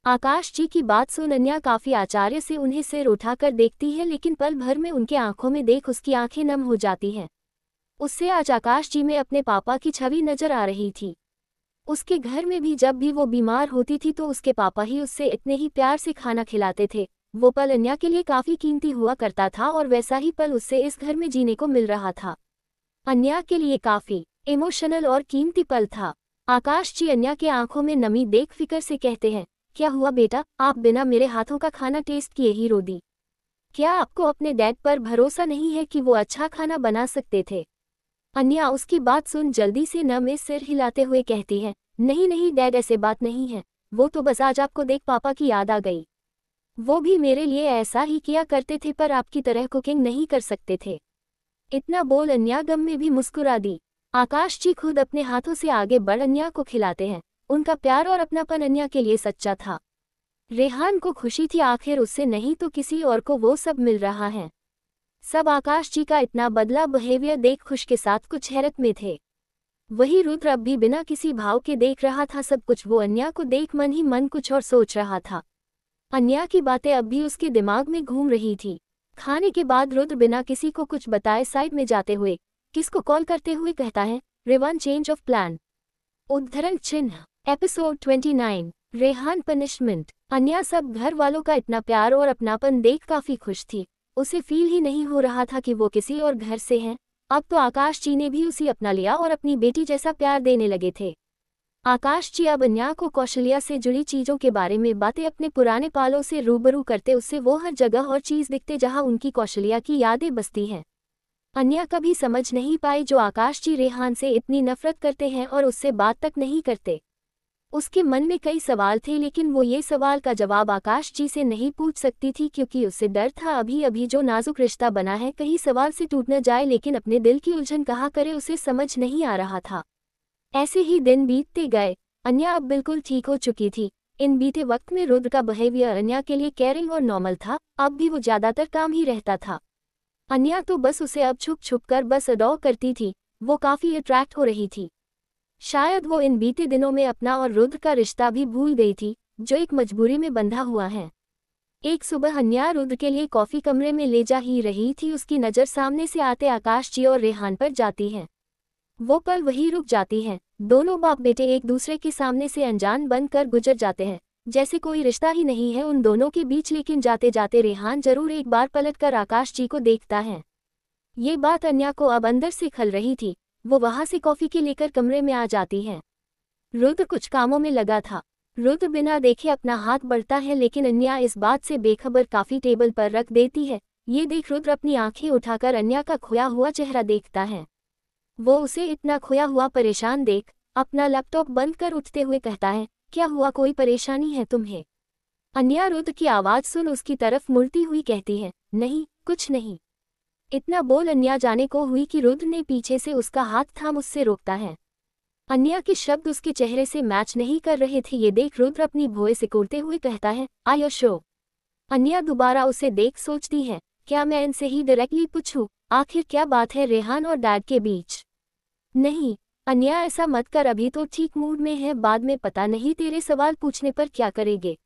आकाश जी की बात सुन अन्या काफी आश्चर्य से उन्हें सिर उठाकर देखती है, लेकिन पल भर में उनके आंखों में देख उसकी आंखें नम हो जाती हैं। उससे आज आकाश जी में अपने पापा की छवि नजर आ रही थी। उसके घर में भी जब भी वो बीमार होती थी तो उसके पापा ही उससे इतने ही प्यार से खाना खिलाते थे। वो पल अन्या के लिए काफी कीमती हुआ करता था, और वैसा ही पल उससे इस घर में जीने को मिल रहा था। अन्या के लिए काफी इमोशनल और कीमती पल था। आकाश जी अन्या के आंखों में नमी देख फिक्र से कहते हैं, क्या हुआ बेटा, आप बिना मेरे हाथों का खाना टेस्ट किए ही रो दी? क्या आपको अपने डैड पर भरोसा नहीं है कि वो अच्छा खाना बना सकते थे? अन्या उसकी बात सुन जल्दी से न में सिर हिलाते हुए कहती है, नहीं नहीं डैड, ऐसे बात नहीं है, वो तो बस आज आपको देख पापा की याद आ गई। वो भी मेरे लिए ऐसा ही किया करते थे, पर आपकी तरह कुकिंग नहीं कर सकते थे। इतना बोल अन्या गम में भी मुस्कुरा दी। आकाश जी खुद अपने हाथों से आगे बढ़ अन्या को खिलाते हैं। उनका प्यार और अपनापन अन्या के लिए सच्चा था। रेहान को खुशी थी, आखिर उससे नहीं तो किसी और को वो सब मिल रहा है। सब आकाश जी का इतना बदला बिहेवियर देख खुश के साथ कुछ हैरत में थे। वही रुद्र अब भी बिना किसी भाव के देख रहा था सब कुछ। वो अन्या को देख मन ही मन कुछ और सोच रहा था। अन्या की बातें अब भी उसके दिमाग में घूम रही थी। खाने के बाद रुद्र बिना किसी को कुछ बताए साइड में जाते हुए किसको कॉल करते हुए कहता है, रेवान चेंज ऑफ प्लान। उद्धरण चिन्ह। Episode 29 Rehan punishment. अन्या सब घर वालों का इतना प्यार और अपनापन देख काफी खुश थी। उसे फील ही नहीं हो रहा था कि वो किसी और घर से है। अब तो आकाश जी ने भी उसे अपना लिया और अपनी बेटी जैसा प्यार देने लगे थे। आकाश जी अब अन्या को कौशल्या से जुड़ी चीजों के बारे में बातें अपने पुराने पालों से रूबरू करते, उससे वो हर जगह और चीज दिखते जहां उनकी कौशल्या की यादें बसती हैं। अन्या कभी समझ नहीं पाई जो आकाश जी रेहान से इतनी नफरत करते हैं और उससे बात तक नहीं करते। उसके मन में कई सवाल थे, लेकिन वो ये सवाल का जवाब आकाश जी से नहीं पूछ सकती थी, क्योंकि उससे डर था अभी अभी जो नाजुक रिश्ता बना है कहीं सवाल से टूट न जाए। लेकिन अपने दिल की उलझन कहाँ करे उसे समझ नहीं आ रहा था। ऐसे ही दिन बीतते गए। अन्या अब बिल्कुल ठीक हो चुकी थी। इन बीते वक्त में रुद्र का बिहेवियर अन्या के लिए केयरिंग और नॉर्मल था। अब भी वो ज़्यादातर काम ही रहता था। अन्या तो बस उसे अब छुप छुप कर बस अडॉर करती थी। वो काफ़ी अट्रैक्ट हो रही थी। शायद वो इन बीते दिनों में अपना और रुद्र का रिश्ता भी भूल गई थी, जो एक मजबूरी में बंधा हुआ है। एक सुबह अन्या रुद्र के लिए कॉफ़ी कमरे में ले जा ही रही थी, उसकी नज़र सामने से आते आकाश जी और रेहान पर जाती है। वो पल वहीं रुक जाती है। दोनों बाप बेटे एक दूसरे के सामने से अनजान बनकर गुजर जाते हैं, जैसे कोई रिश्ता ही नहीं है उन दोनों के बीच। लेकिन जाते जाते रेहान जरूर एक बार पलटकर आकाश जी को देखता है। ये बात अन्या को अब अंदर से खल रही थी। वो वहां से कॉफ़ी के लेकर कमरे में आ जाती है। रुद्र कुछ कामों में लगा था। रुद्र बिना देखे अपना हाथ बढ़ता है, लेकिन अन्या इस बात से बेखबर काफ़ी टेबल पर रख देती है। ये देख रुद्र अपनी आंखें उठाकर अन्या का खोया हुआ चेहरा देखता है। वो उसे इतना खोया हुआ परेशान देख अपना लैपटॉप बंद कर उठते हुए कहता है, क्या हुआ, कोई परेशानी है तुम्हें? अन्या रुद्र की आवाज़ सुन उसकी तरफ मुड़ती हुई कहती है, नहीं कुछ नहीं। इतना बोल अन्या जाने को हुई कि रुद्र ने पीछे से उसका हाथ थाम उससे रोकता है। अन्या के शब्द उसके चेहरे से मैच नहीं कर रहे थे। ये देख रुद्र अपनी भौएं सिकोड़ते हुए कहता है, आर श्योर? अन्या दोबारा उसे देख सोचती है, क्या मैं इनसे ही डायरेक्टली पूछूं, आखिर क्या बात है रेहान और डैड के बीच? नहीं अन्या, ऐसा मत कर, अभी तो ठीक मूड में है, बाद में पता नहीं तेरे सवाल पूछने पर क्या करेंगे।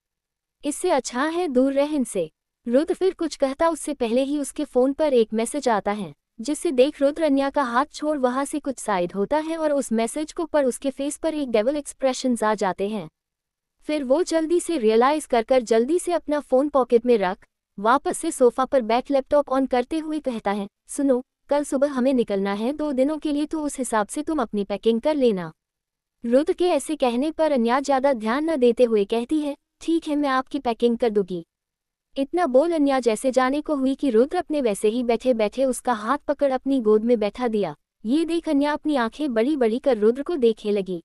इससे अच्छा है दूर रह इनसे। रुद्र फिर कुछ कहता उससे पहले ही उसके फ़ोन पर एक मैसेज आता है, जिससे देख रुद्र अन्या का हाथ छोड़ वहां से कुछ साइड होता है और उस मैसेज को पढ़ उसके फेस पर एक डेविल एक्सप्रेशंस आ जाते हैं। फिर वो जल्दी से रियलाइज कर जल्दी से अपना फ़ोन पॉकेट में रख वापस से सोफा पर बैठ लैपटॉप ऑन करते हुए कहता है, सुनो, कल सुबह हमें निकलना है 2 दिनों के लिए, तो उस हिसाब से तुम अपनी पैकिंग कर लेना। रुद्र के ऐसे कहने पर अन्या ज़्यादा ध्यान न देते हुए कहती है, ठीक है, मैं आपकी पैकिंग कर दूंगी। इतना बोल अन्या जैसे जाने को हुई कि रुद्र अपने वैसे ही बैठे बैठे उसका हाथ पकड़ अपनी गोद में बैठा दिया। ये देख अन्या अपनी आंखें बड़ी बड़ी कर रुद्र को देखने लगी।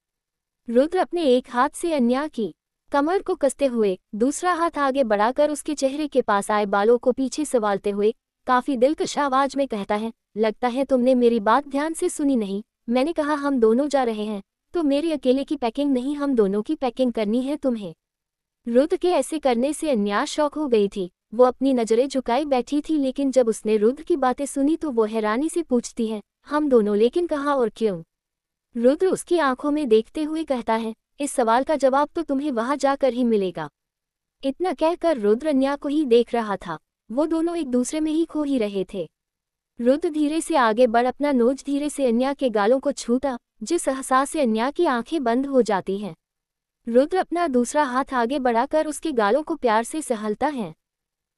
रुद्र अपने एक हाथ से अन्या की कमर को कसते हुए दूसरा हाथ आगे बढ़ाकर उसके चेहरे के पास आए बालों को पीछे संभालते हुए काफी दिलकश आवाज में कहता है, लगता है तुमने मेरी बात ध्यान से सुनी नहीं। मैंने कहा हम दोनों जा रहे हैं, तो मेरी अकेले की पैकिंग नहीं, हम दोनों की पैकिंग करनी है तुम्हें। रुद्र के ऐसे करने से अन्या शॉक हो गई थी। वो अपनी नजरें झुकाई बैठी थी, लेकिन जब उसने रुद्र की बातें सुनी तो वो हैरानी से पूछती है, हम दोनों, लेकिन कहाँ और क्यों? रुद्र उसकी आंखों में देखते हुए कहता है, इस सवाल का जवाब तो तुम्हें वहां जाकर ही मिलेगा। इतना कहकर रुद्र अन्या को ही देख रहा था। वो दोनों एक दूसरे में ही खो ही रहे थे। रुद्र धीरे से आगे बढ़ अपना नोज धीरे से अन्या के गालों को छूता, जिस एहसास से अन्या की आंखें बंद हो जाती हैं। रुद्र अपना दूसरा हाथ आगे बढ़ाकर उसके गालों को प्यार से सहलता है।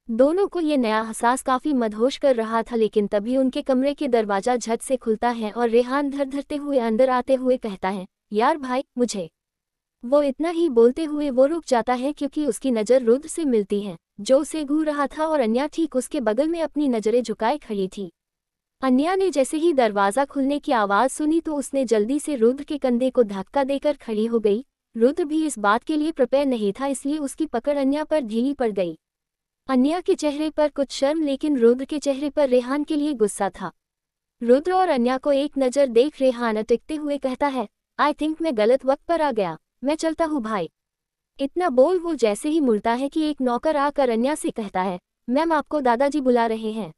दोनों को ये नया एहसास काफी मदहोश कर रहा था, लेकिन तभी उनके कमरे के दरवाजा झट से खुलता है और रेहान धर-धरते हुए अंदर आते हुए कहता है, यार भाई मुझे। वो इतना ही बोलते हुए वो रुक जाता है, क्योंकि उसकी नज़र रुद्र से मिलती है, जो उसे घूर रहा था, और अन्या ठीक उसके बगल में अपनी नज़रें झुकाए खड़ी थी। अन्या ने जैसे ही दरवाज़ा खुलने की आवाज़ सुनी तो उसने जल्दी से रुद्र के कंधे को धक्का देकर खड़ी हो गई। रुद्र भी इस बात के लिए प्रिपेयर नहीं था, इसलिए उसकी पकड़ अन्या पर ढीली पड़ गई। अन्या के चेहरे पर कुछ शर्म, लेकिन रुद्र के चेहरे पर रेहान के लिए गुस्सा था। रुद्र और अन्या को एक नज़र देख रेहान अटकते हुए कहता है, आई थिंक मैं गलत वक्त पर आ गया, मैं चलता हूँ भाई। इतना बोल वो जैसे ही मुड़ता है कि एक नौकर आकर अन्या से कहता है, मैम आपको दादाजी बुला रहे हैं।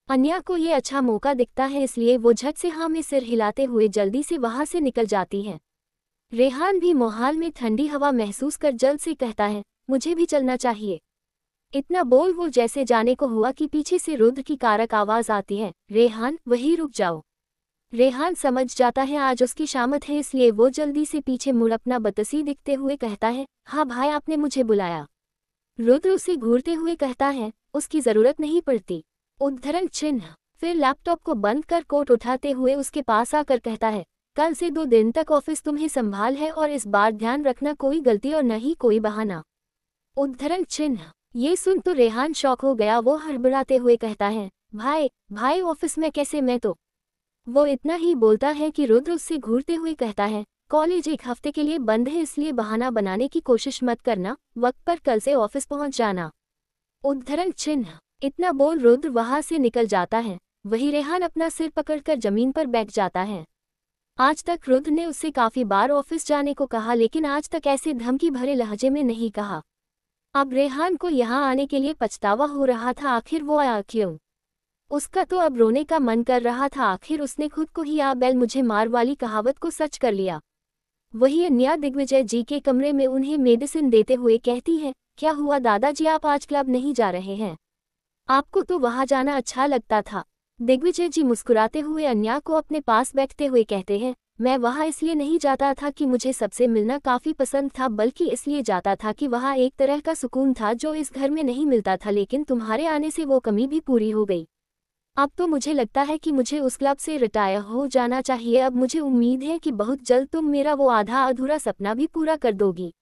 अन्या को ये अच्छा मौका दिखता है, इसलिए वो झट से हाँ में सिर हिलाते हुए जल्दी से वहां से निकल जाती है। रेहान भी मोहाल में ठंडी हवा महसूस कर जल्द से कहता है, मुझे भी चलना चाहिए। इतना बोल वो जैसे जाने को हुआ कि पीछे से रुद्र की कारक आवाज आती है, रेहान वहीं रुक जाओ। रेहान समझ जाता है आज उसकी शामत है, इसलिए वो जल्दी से पीछे मुड़ अपना बदतसी दिखते हुए कहता है, हाँ भाई आपने मुझे बुलाया। रुद्र उसे घूरते हुए कहता है, उसकी जरूरत नहीं पड़ती। उद्धरण चिन्ह। फिर लैपटॉप को बंद कर कोट उठाते हुए उसके पास आकर कहता है, कल से 2 दिन तक ऑफिस तुम्हें संभाल है, और इस बार ध्यान रखना कोई गलती और न ही कोई बहाना। उद्धरण चिन्ह। ये सुन तो रेहान शॉक हो गया। वो हड़बड़ाते हुए कहता है, भाई ऑफिस में कैसे? मैं तो। वो इतना ही बोलता है कि रुद्र उससे घूरते हुए कहता है, कॉलेज एक हफ्ते के लिए बंद है इसलिए बहाना बनाने की कोशिश मत करना, वक्त पर कल से ऑफिस पहुंच जाना। उद्धरण चिन्ह। इतना बोल रुद्र वहां से निकल जाता है। वही रेहान अपना सिर पकड़कर जमीन पर बैठ जाता है। आज तक रुद्र ने उससे काफी बार ऑफिस जाने को कहा लेकिन आज तक ऐसे धमकी भरे लहजे में नहीं कहा। अब रेहान को यहाँ आने के लिए पछतावा हो रहा था, आखिर वो आया क्यों? उसका तो अब रोने का मन कर रहा था, आखिर उसने खुद को ही आ बैल मुझे मार वाली कहावत को सच कर लिया। वही अन्या दिग्विजय जी के कमरे में उन्हें मेडिसिन देते हुए कहती है, क्या हुआ दादाजी, आप आज क्लब नहीं जा रहे हैं? आपको तो वहां जाना अच्छा लगता था। दिग्विजय जी मुस्कुराते हुए अन्या को अपने पास बैठते हुए कहते हैं, मैं वहां इसलिए नहीं जाता था कि मुझे सबसे मिलना काफी पसंद था, बल्कि इसलिए जाता था कि वहां एक तरह का सुकून था जो इस घर में नहीं मिलता था, लेकिन तुम्हारे आने से वो कमी भी पूरी हो गई। अब तो मुझे लगता है कि मुझे उस क्लब से रिटायर हो जाना चाहिए। अब मुझे उम्मीद है कि बहुत जल्द तुम मेरा वो आधा अधूरा सपना भी पूरा कर दोगी।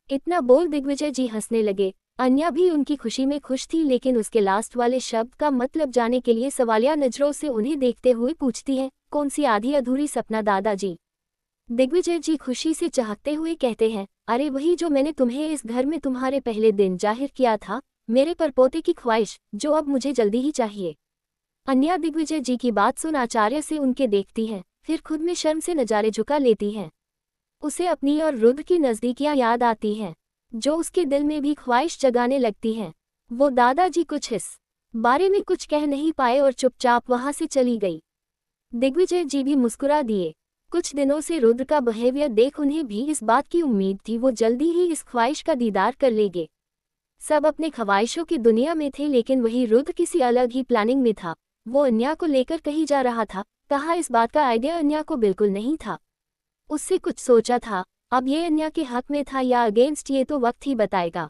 इतना बोल दिग्विजय जी हंसने लगे। अन्या भी उनकी खुशी में खुश थी, लेकिन उसके लास्ट वाले शब्द का मतलब जानने के लिए सवालिया नजरों से उन्हें देखते हुए पूछती है, कौन सी आधी अधूरी सपना दादाजी? दिग्विजय जी खुशी से चहकते हुए कहते हैं, अरे वही जो मैंने तुम्हें इस घर में तुम्हारे पहले दिन जाहिर किया था, मेरे परपोते की ख्वाहिश, जो अब मुझे जल्दी ही चाहिए। अन्या दिग्विजय जी की बात सुन आचार्य से उनके देखती है, फिर खुद में शर्म से नजारे झुका लेती है। उसे अपनी और रुद्र की नज़दीकियां याद आती हैं, जो उसके दिल में भी ख्वाहिश जगाने लगती हैं। वो दादाजी कुछ इस बारे में कुछ कह नहीं पाए और चुपचाप वहां से चली गई। दिग्विजय जी भी मुस्कुरा दिए। कुछ दिनों से रुद्र का बिहेवियर देख उन्हें भी इस बात की उम्मीद थी वो जल्दी ही इस ख्वाहिश का दीदार कर लेंगे। सब अपने ख्वाहिशों की दुनिया में थे, लेकिन वही रुद्र किसी अलग ही प्लानिंग में था। वो अन्या को लेकर कहीं जा रहा था, कहा इस बात का आइडिया अन्या को बिल्कुल नहीं था। उससे कुछ सोचा था, अब ये अन्या के हक में था या अगेंस्ट ये तो वक्त ही बताएगा।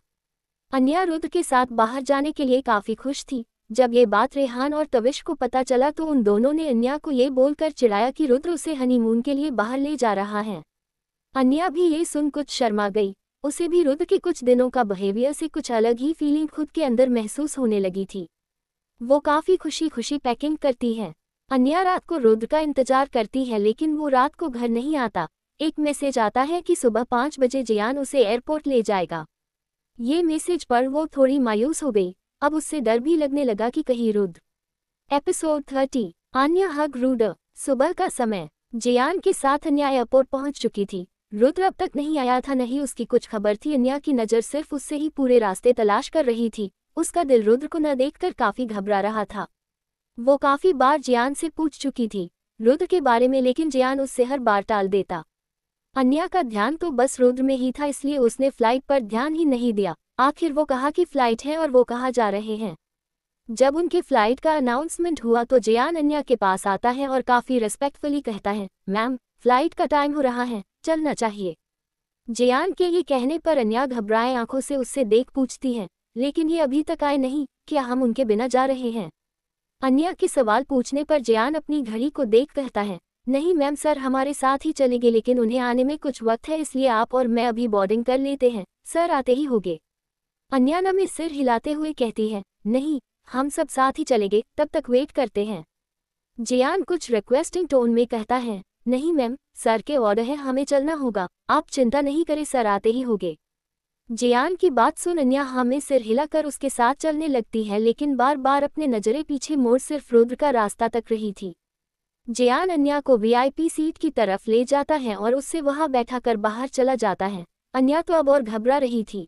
अन्या रुद्र के साथ बाहर जाने के लिए काफी खुश थी। जब ये बात रेहान और तविश को पता चला तो उन दोनों ने अन्या को ये बोलकर चिढ़ाया कि रुद्र उसे हनीमून के लिए बाहर ले जा रहा है। अन्या भी ये सुन कुछ शर्मा गई। उसे भी रुद्र के कुछ दिनों का बिहेवियर से कुछ अलग ही फीलिंग खुद के अंदर महसूस होने लगी थी। वो काफी खुशी खुशी पैकिंग करती है। अन्या रात को रुद्र का इंतजार करती है, लेकिन वो रात को घर नहीं आता। एक मैसेज आता है कि सुबह 5 बजे जियान उसे एयरपोर्ट ले जाएगा। ये मैसेज पर वो थोड़ी मायूस हो गई। अब उससे डर भी लगने लगा कि कहीं रुद्र। एपिसोड 30। अन्या हग रुद्र। सुबह का समय। जियान के साथ अन्या एयरपोर्ट पहुंच चुकी थी। रुद्र अब तक नहीं आया था, नहीं उसकी कुछ खबर थी। अन्या की नज़र सिर्फ उससे ही पूरे रास्ते तलाश कर रही थी। उसका दिल रुद्र को न देखकर काफी घबरा रहा था। वो काफी बार जियान से पूछ चुकी थी रुद्र के बारे में, लेकिन जियान उससे हर बार टाल देता। अन्या का ध्यान तो बस रुद्र में ही था, इसलिए उसने फ्लाइट पर ध्यान ही नहीं दिया। आखिर वो कहा कि फ्लाइट है और वो कहाँ जा रहे हैं। जब उनके फ्लाइट का अनाउंसमेंट हुआ तो जियान अन्या के पास आता है और काफी रिस्पेक्टफुली कहता है, मैम फ्लाइट का टाइम हो रहा है, चलना चाहिए। जियान के ये कहने पर अन्या घबराए आंखों से उससे देख पूछती है, लेकिन ये अभी तक आए नहीं, क्या हम उनके बिना जा रहे हैं? अन्या के सवाल पूछने पर जियान अपनी घड़ी को देख कहता है, नहीं मैम सर हमारे साथ ही चलेंगे, लेकिन उन्हें आने में कुछ वक्त है, इसलिए आप और मैं अभी बोर्डिंग कर लेते हैं, सर आते ही होंगे। अन्या में सिर हिलाते हुए कहती है, नहीं हम सब साथ ही चलेंगे, तब तक वेट करते हैं। जियान कुछ रिक्वेस्टिंग टोन में कहता है, नहीं मैम सर के ऑर्डर है, हमें चलना होगा, आप चिंता नहीं करें, सर आते ही होंगे। जियान की बात सुन अन्या हमें सिर हिलाकर उसके साथ चलने लगती है, लेकिन बार बार अपने नजरें पीछे मोड़ सिर्फ रुद्र का रास्ता तक रही थी। जियान अन्या को वीआईपी सीट की तरफ ले जाता है और उससे वहां बैठाकर बाहर चला जाता है। अन्या तो अब और घबरा रही थी।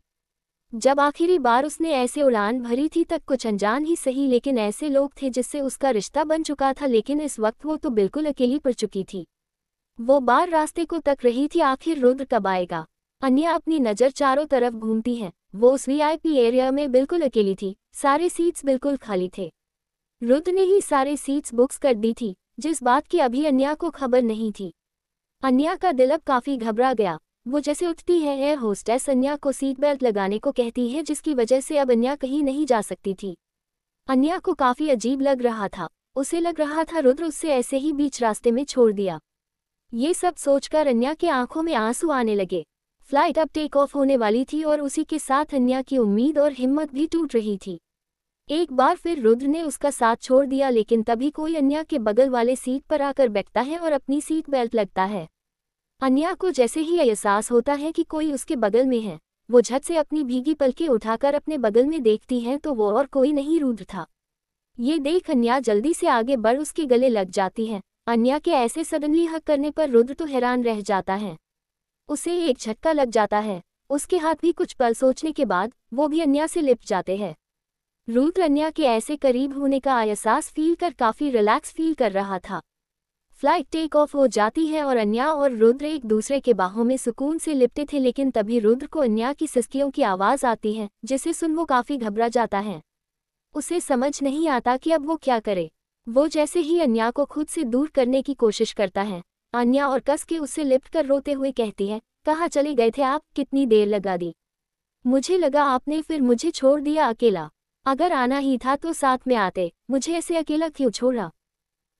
जब आखिरी बार उसने ऐसे उड़ान भरी थी तब कुछ अनजान ही सही, लेकिन ऐसे लोग थे जिससे उसका रिश्ता बन चुका था, लेकिन इस वक्त वो तो बिल्कुल अकेली पड़ चुकी थी। वो बार रास्ते को तक रही थी, आखिर रुद्र कब आएगा। अन्या अपनी नज़र चारों तरफ घूमती है। वो उस वीआईपी एरिया में बिल्कुल अकेली थी, सारे सीट्स बिल्कुल खाली थे। रुद्र ने ही सारे सीट्स बुक्स कर दी थी, जिस बात की अभी अन्या को खबर नहीं थी। अन्या का दिल अब काफी घबरा गया। वो जैसे उठती है, एयर होस्टेस अन्या को सीट बेल्ट लगाने को कहती है, जिसकी वजह से अब अन्या कहीं नहीं जा सकती थी। अन्या को काफी अजीब लग रहा था। उसे लग रहा था रुद्र उससे ऐसे ही बीच रास्ते में छोड़ दिया। ये सब सोचकर अन्या के आंखों में आंसू आने लगे। फ्लाइट अब टेक ऑफ होने वाली थी और उसी के साथ अन्या की उम्मीद और हिम्मत भी टूट रही थी। एक बार फिर रुद्र ने उसका साथ छोड़ दिया, लेकिन तभी कोई अन्या के बगल वाले सीट पर आकर बैठता है और अपनी सीट बेल्ट लगता है। अन्या को जैसे ही एहसास होता है कि कोई उसके बगल में है, वो झट से अपनी भीगी पलकें उठाकर अपने बगल में देखती है तो वो और कोई नहीं रुद्र था। ये देख अन्या जल्दी से आगे बढ़ उसके गले लग जाती है। अन्या के ऐसे सडनली हक करने पर रुद्र तो हैरान रह जाता है। उसे एक झटका लग जाता है। उसके हाथ भी कुछ पल सोचने के बाद वो भी अन्या से लिपट जाते हैं। रुद्र अन्या के ऐसे करीब होने का एहसास फील कर काफी रिलैक्स फील कर रहा था। फ्लाइट टेक ऑफ हो जाती है और अन्या और रुद्र एक दूसरे के बाहों में सुकून से लिपटे थे, लेकिन तभी रुद्र को अन्या की सिसकियों की आवाज आती है, जिसे सुन वो काफी घबरा जाता है। उसे समझ नहीं आता कि अब वो क्या करे। वो जैसे ही अन्या को खुद से दूर करने की कोशिश करता है, अन्या और कस के उससे लिपट कर रोते हुए कहती है, कहाँ चले गए थे आप, कितनी देर लगा दी। मुझे लगा आपने फिर मुझे छोड़ दिया अकेला। अगर आना ही था तो साथ में आते, मुझे ऐसे अकेला क्यों छोड़ा।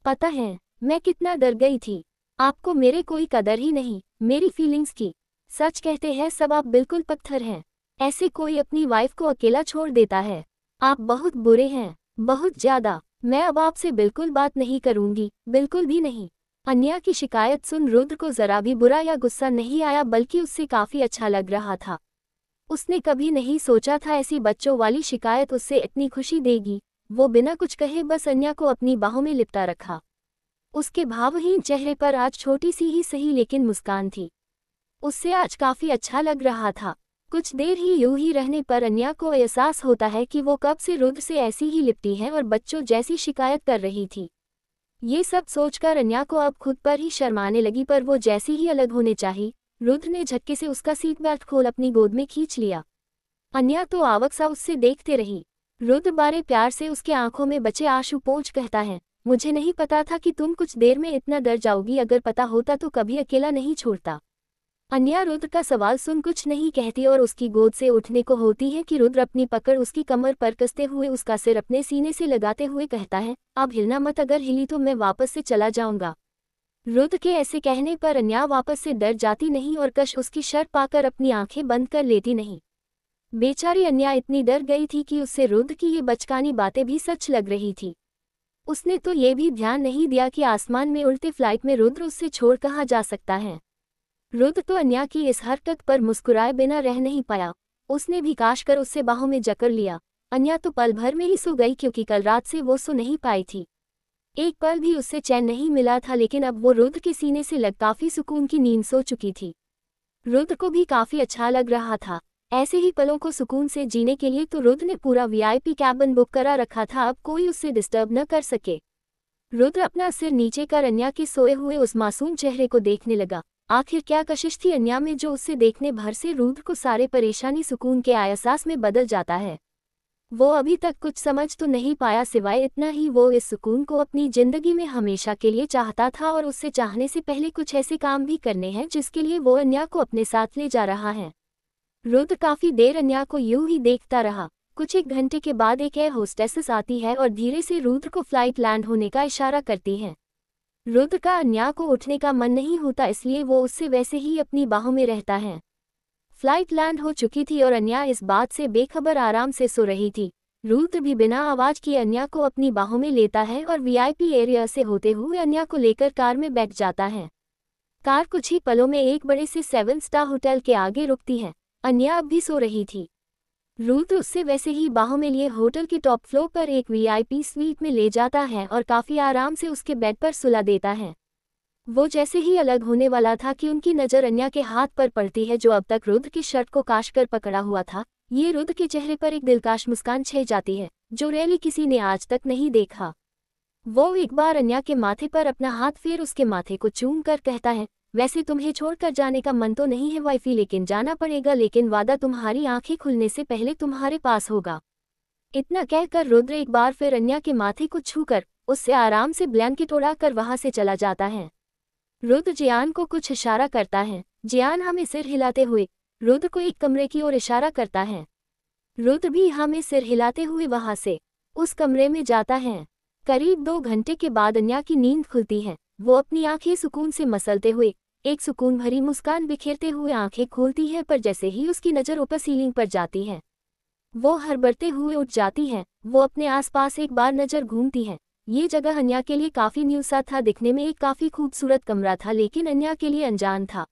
पता है मैं कितना डर गई थी। आपको मेरे कोई कदर ही नहीं, मेरी फीलिंग्स की। सच कहते हैं सब, आप बिल्कुल पत्थर हैं। ऐसे कोई अपनी वाइफ को अकेला छोड़ देता है। आप बहुत बुरे हैं, बहुत ज्यादा। मैं अब आपसे बिल्कुल बात नहीं करूंगी, बिल्कुल भी नहीं। अन्या की शिकायत सुन रुद्र को जरा भी बुरा या गुस्सा नहीं आया, बल्कि उससे काफी अच्छा लग रहा था। उसने कभी नहीं सोचा था ऐसी बच्चों वाली शिकायत उससे इतनी खुशी देगी। वो बिना कुछ कहे बस अन्या को अपनी बाहों में लिपटा रखा। उसके भावहीन चेहरे पर आज छोटी सी ही सही लेकिन मुस्कान थी। उससे आज काफी अच्छा लग रहा था। कुछ देर ही यूं ही रहने पर अन्या को एहसास होता है कि वो कब से रुद्र से ऐसी ही लिपटी है और बच्चों जैसी शिकायत कर रही थी। ये सब सोचकर अन्या को अब खुद पर ही शर्माने लगी, पर वो जैसी ही अलग होने चाही, रुद्र ने झटके से उसका सीट बेल्ट खोल अपनी गोद में खींच लिया। अन्या तो आवक सा उससे देखते रही। रुद्र बारे प्यार से उसके आंखों में बचे आंसू पोंछ कहता है, मुझे नहीं पता था कि तुम कुछ देर में इतना डर जाओगी, अगर पता होता तो कभी अकेला नहीं छोड़ता। अन्या रुद्र का सवाल सुन कुछ नहीं कहती और उसकी गोद से उठने को होती है कि रुद्र अपनी पकड़ उसकी कमर पर कसते हुए उसका सिर अपने सीने से लगाते हुए कहता है, अब हिलना मत, अगर हिली तो मैं वापस से चला जाऊंगा। रुद्र के ऐसे कहने पर अन्या वापस से डर जाती नहीं और कश उसकी शर्ट पाकर अपनी आंखें बंद कर लेती नहीं। बेचारी अन्या इतनी डर गई थी कि उससे रुद्र की ये बचकानी बातें भी सच लग रही थी। उसने तो ये भी ध्यान नहीं दिया कि आसमान में उल्टे फ्लाइट में रुद्र उससे छोड़ कहाँ जा सकता है। रुद्र तो अन्या की इस हरकत पर मुस्कुराए बिना रह नहीं पाया। उसने भी काश कर उससे बाहों में जकड़ लिया। अन्या तो पल भर में ही सो गई, क्योंकि कल रात से वो सो नहीं पाई थी। एक पल भी उससे चैन नहीं मिला था, लेकिन अब वो रुद्र के सीने से लग काफी सुकून की नींद सो चुकी थी। रुद्र को भी काफी अच्छा लग रहा था। ऐसे ही पलों को सुकून से जीने के लिए तो रुद्र ने पूरा वीआईपी कैबिन बुक करा रखा था, अब कोई उससे डिस्टर्ब न कर सके। रुद्र अपना सिर नीचे कर अन्या के सोए हुए उस मासूम चेहरे को देखने लगा। आखिर क्या कशिश थी अन्या में जो उससे देखने भर से रुद्र को सारे परेशानी सुकून के एहसास में बदल जाता है। वो अभी तक कुछ समझ तो नहीं पाया, सिवाय इतना ही वो इस सुकून को अपनी जिंदगी में हमेशा के लिए चाहता था और उससे चाहने से पहले कुछ ऐसे काम भी करने हैं जिसके लिए वो अन्या को अपने साथ ले जा रहा है। रुद्र काफी देर अन्या को यूं ही देखता रहा। कुछ एक घंटे के बाद एक एयर होस्टेस आती है और धीरे से रुद्र को फ्लाइट लैंड होने का इशारा करती है। रुद्र का अन्या को उठने का मन नहीं होता, इसलिए वो उससे वैसे ही अपनी बाहों में रहता है। फ्लाइट लैंड हो चुकी थी और अन्या इस बात से बेखबर आराम से सो रही थी। रुद्र भी बिना आवाज किए अन्या को अपनी बाहों में लेता है और वीआईपी एरिया से होते हुए अन्या को लेकर कार में बैठ जाता है। कार कुछ ही पलों में एक बड़े से 7 स्टार होटल के आगे रुकती है। अन्या अब भी सो रही थी। रुद्र उससे वैसे ही बाहों में लिए होटल के टॉप फ्लोर पर एक वीआईपी स्वीट में ले जाता है और काफी आराम से उसके बेड पर सुला देता है। वो जैसे ही अलग होने वाला था कि उनकी नज़र अन्या के हाथ पर पड़ती है, जो अब तक रुद्र की शर्ट को काश कर पकड़ा हुआ था। ये रुद्र के चेहरे पर एक दिलकश मुस्कान छह जाती है, जो रैली किसी ने आज तक नहीं देखा। वो एक बार अन्या के माथे पर अपना हाथ फेर उसके माथे को चूम कर कहता है, वैसे तुम्हें छोड़कर जाने का मन तो नहीं है वाइफी, लेकिन जाना पड़ेगा, लेकिन वादा तुम्हारी आंखें खुलने से पहले तुम्हारे पास होगा। इतना कहकर रुद्र एक बार फिर अन्या के माथे को छूकर उससे आराम से ब्लैंकेट उड़ाकर वहां से चला जाता है। रुद्र जियान को कुछ इशारा करता है। जियान हमें सिर हिलाते हुए रुद्र को एक कमरे की ओर इशारा करता है। रुद्र भी हमें सिर हिलाते हुए वहां से उस कमरे में जाता है। करीब 2 घंटे के बाद अन्या की नींद खुलती है। वो अपनी आंखें सुकून से मसलते हुए एक सुकून भरी मुस्कान बिखेरते हुए आंखें खोलती है, पर जैसे ही उसकी नज़र ऊपर सीलिंग पर जाती है वो हड़बड़ाते हुए उठ जाती है। वो अपने आसपास एक बार नज़र घूमती है। ये जगह अन्या के लिए काफी न्यू सा था। दिखने में एक काफी खूबसूरत कमरा था, लेकिन अन्या के लिए अनजान था।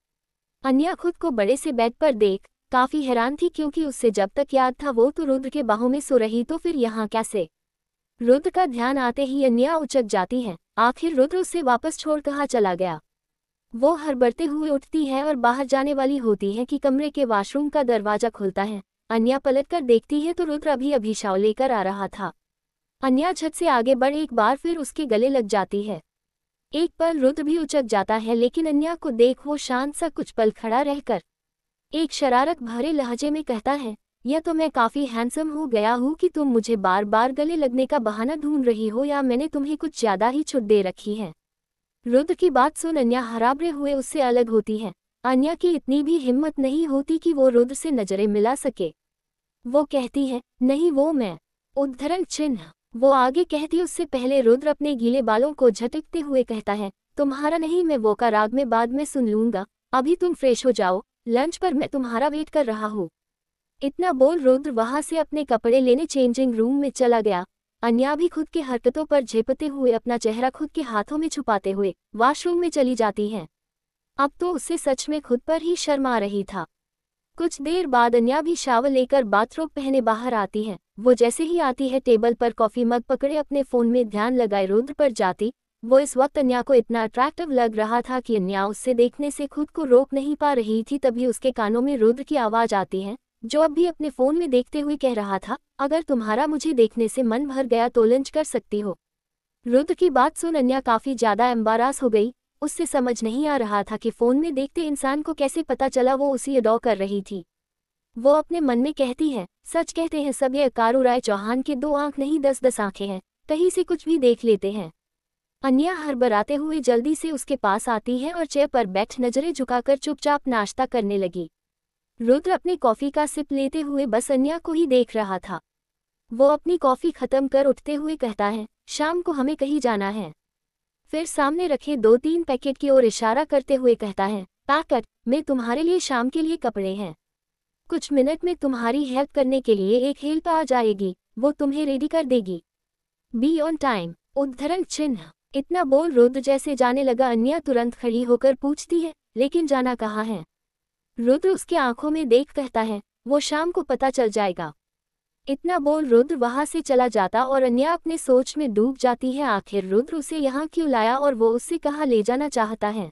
अन्या खुद को बड़े से बेड पर देख काफी हैरान थी, क्योंकि उससे जब तक याद था वो तो रुद्र के बाहों में सो रही, तो फिर यहाँ कैसे। रुद्र का ध्यान आते ही अन्या उचक जाती है। आखिर रुद्र उससे वापस छोड़ कहाँ चला गया। वो हड़बड़ते हुए उठती है और बाहर जाने वाली होती है कि कमरे के वॉशरूम का दरवाजा खुलता है। अन्या पलटकर देखती है तो रुद्र अभी शाव लेकर आ रहा था। अन्या झट से आगे बढ़ एक बार फिर उसके गले लग जाती है। एक पल रुद्र भी उचक जाता है, लेकिन अन्या को देख वो शांत सा कुछ पल खड़ा रहकर एक शरारत भरे लहजे में कहता है, या तो मैं काफी हैंडसम हो गया हूँ कि तुम मुझे बार बार गले लगने का बहाना ढूंढ रही हो, या मैंने तुम्हें कुछ ज्यादा ही छूट दे रखी है। रुद्र की बात सुन अन्या हराबरे हुए उससे अलग होती है। अन्या की इतनी भी हिम्मत नहीं होती कि वो रुद्र से नजरें मिला सके। वो कहती है, नहीं वो मैं। उद्धरण चिन्ह। वो आगे कहती उससे पहले रुद्र अपने गीले बालों को झटकते हुए कहता है, तुम्हारा नहीं, मैं वो का राग में बाद में सुन लूंगा। अभी तुम फ्रेश हो जाओ, लंच पर मैं तुम्हारा वेट कर रहा हूँ। इतना बोल रुद्र वहां से अपने कपड़े लेने चेंजिंग रूम में चला गया। अन्या भी खुद की हरकतों पर झेपते हुए अपना चेहरा खुद के हाथों में छुपाते हुए वॉशरूम में चली जाती है। अब तो उससे सच में खुद पर ही शर्म आ रही था। कुछ देर बाद अन्या भी शावर लेकर बाथरोब पहने बाहर आती है। वो जैसे ही आती है टेबल पर कॉफी मग पकड़े अपने फोन में ध्यान लगाए रुद्र पर जाती। वो इस वक्त अन्या को इतना अट्रैक्टिव लग रहा था कि अन्या उससे देखने से खुद को रोक नहीं पा रही थी। तभी उसके कानों में रुद्र की आवाज आती है, जो अब भी अपने फोन में देखते हुए कह रहा था, अगर तुम्हारा मुझे देखने से मन भर गया तो लंच कर सकती हो। रुद्र की बात सुन अन्या काफी ज्यादा एम्बारास हो गई। उससे समझ नहीं आ रहा था कि फोन में देखते इंसान को कैसे पता चला वो उसी अडॉ कर रही थी। वो अपने मन में कहती है, सच कहते हैं सब, ये कारू राय चौहान के 2 आंख नहीं 10-10 आंखें हैं, कहीं से कुछ भी देख लेते हैं। अन्या हड़बड़ाते हुए जल्दी से उसके पास आती है और चेयर पर बैठ नजरें झुकाकर चुपचाप नाश्ता करने लगी। रुद्र अपनी कॉफी का सिप लेते हुए बस अन्या को ही देख रहा था। वो अपनी कॉफी खत्म कर उठते हुए कहता है, शाम को हमें कहीं जाना है। फिर सामने रखे 2-3 पैकेट की ओर इशारा करते हुए कहता है, पैकेट में तुम्हारे लिए शाम के लिए कपड़े हैं। कुछ मिनट में तुम्हारी हेल्प करने के लिए एक हेल्प आ जाएगी, वो तुम्हें रेडी कर देगी। Be on time. उद्धरण चिन्ह। इतना बोल रुद्र जैसे जाने लगा। अन्या तुरंत खड़ी होकर पूछती है, लेकिन जाना कहाँ है। रुद्र उसकी आंखों में देख कहता है, वो शाम को पता चल जाएगा। इतना बोल रुद्र वहां से चला जाता और अन्या अपने सोच में डूब जाती है। आखिर रुद्र उसे यहाँ क्यों लाया और वो उससे कहाँ ले जाना चाहता है।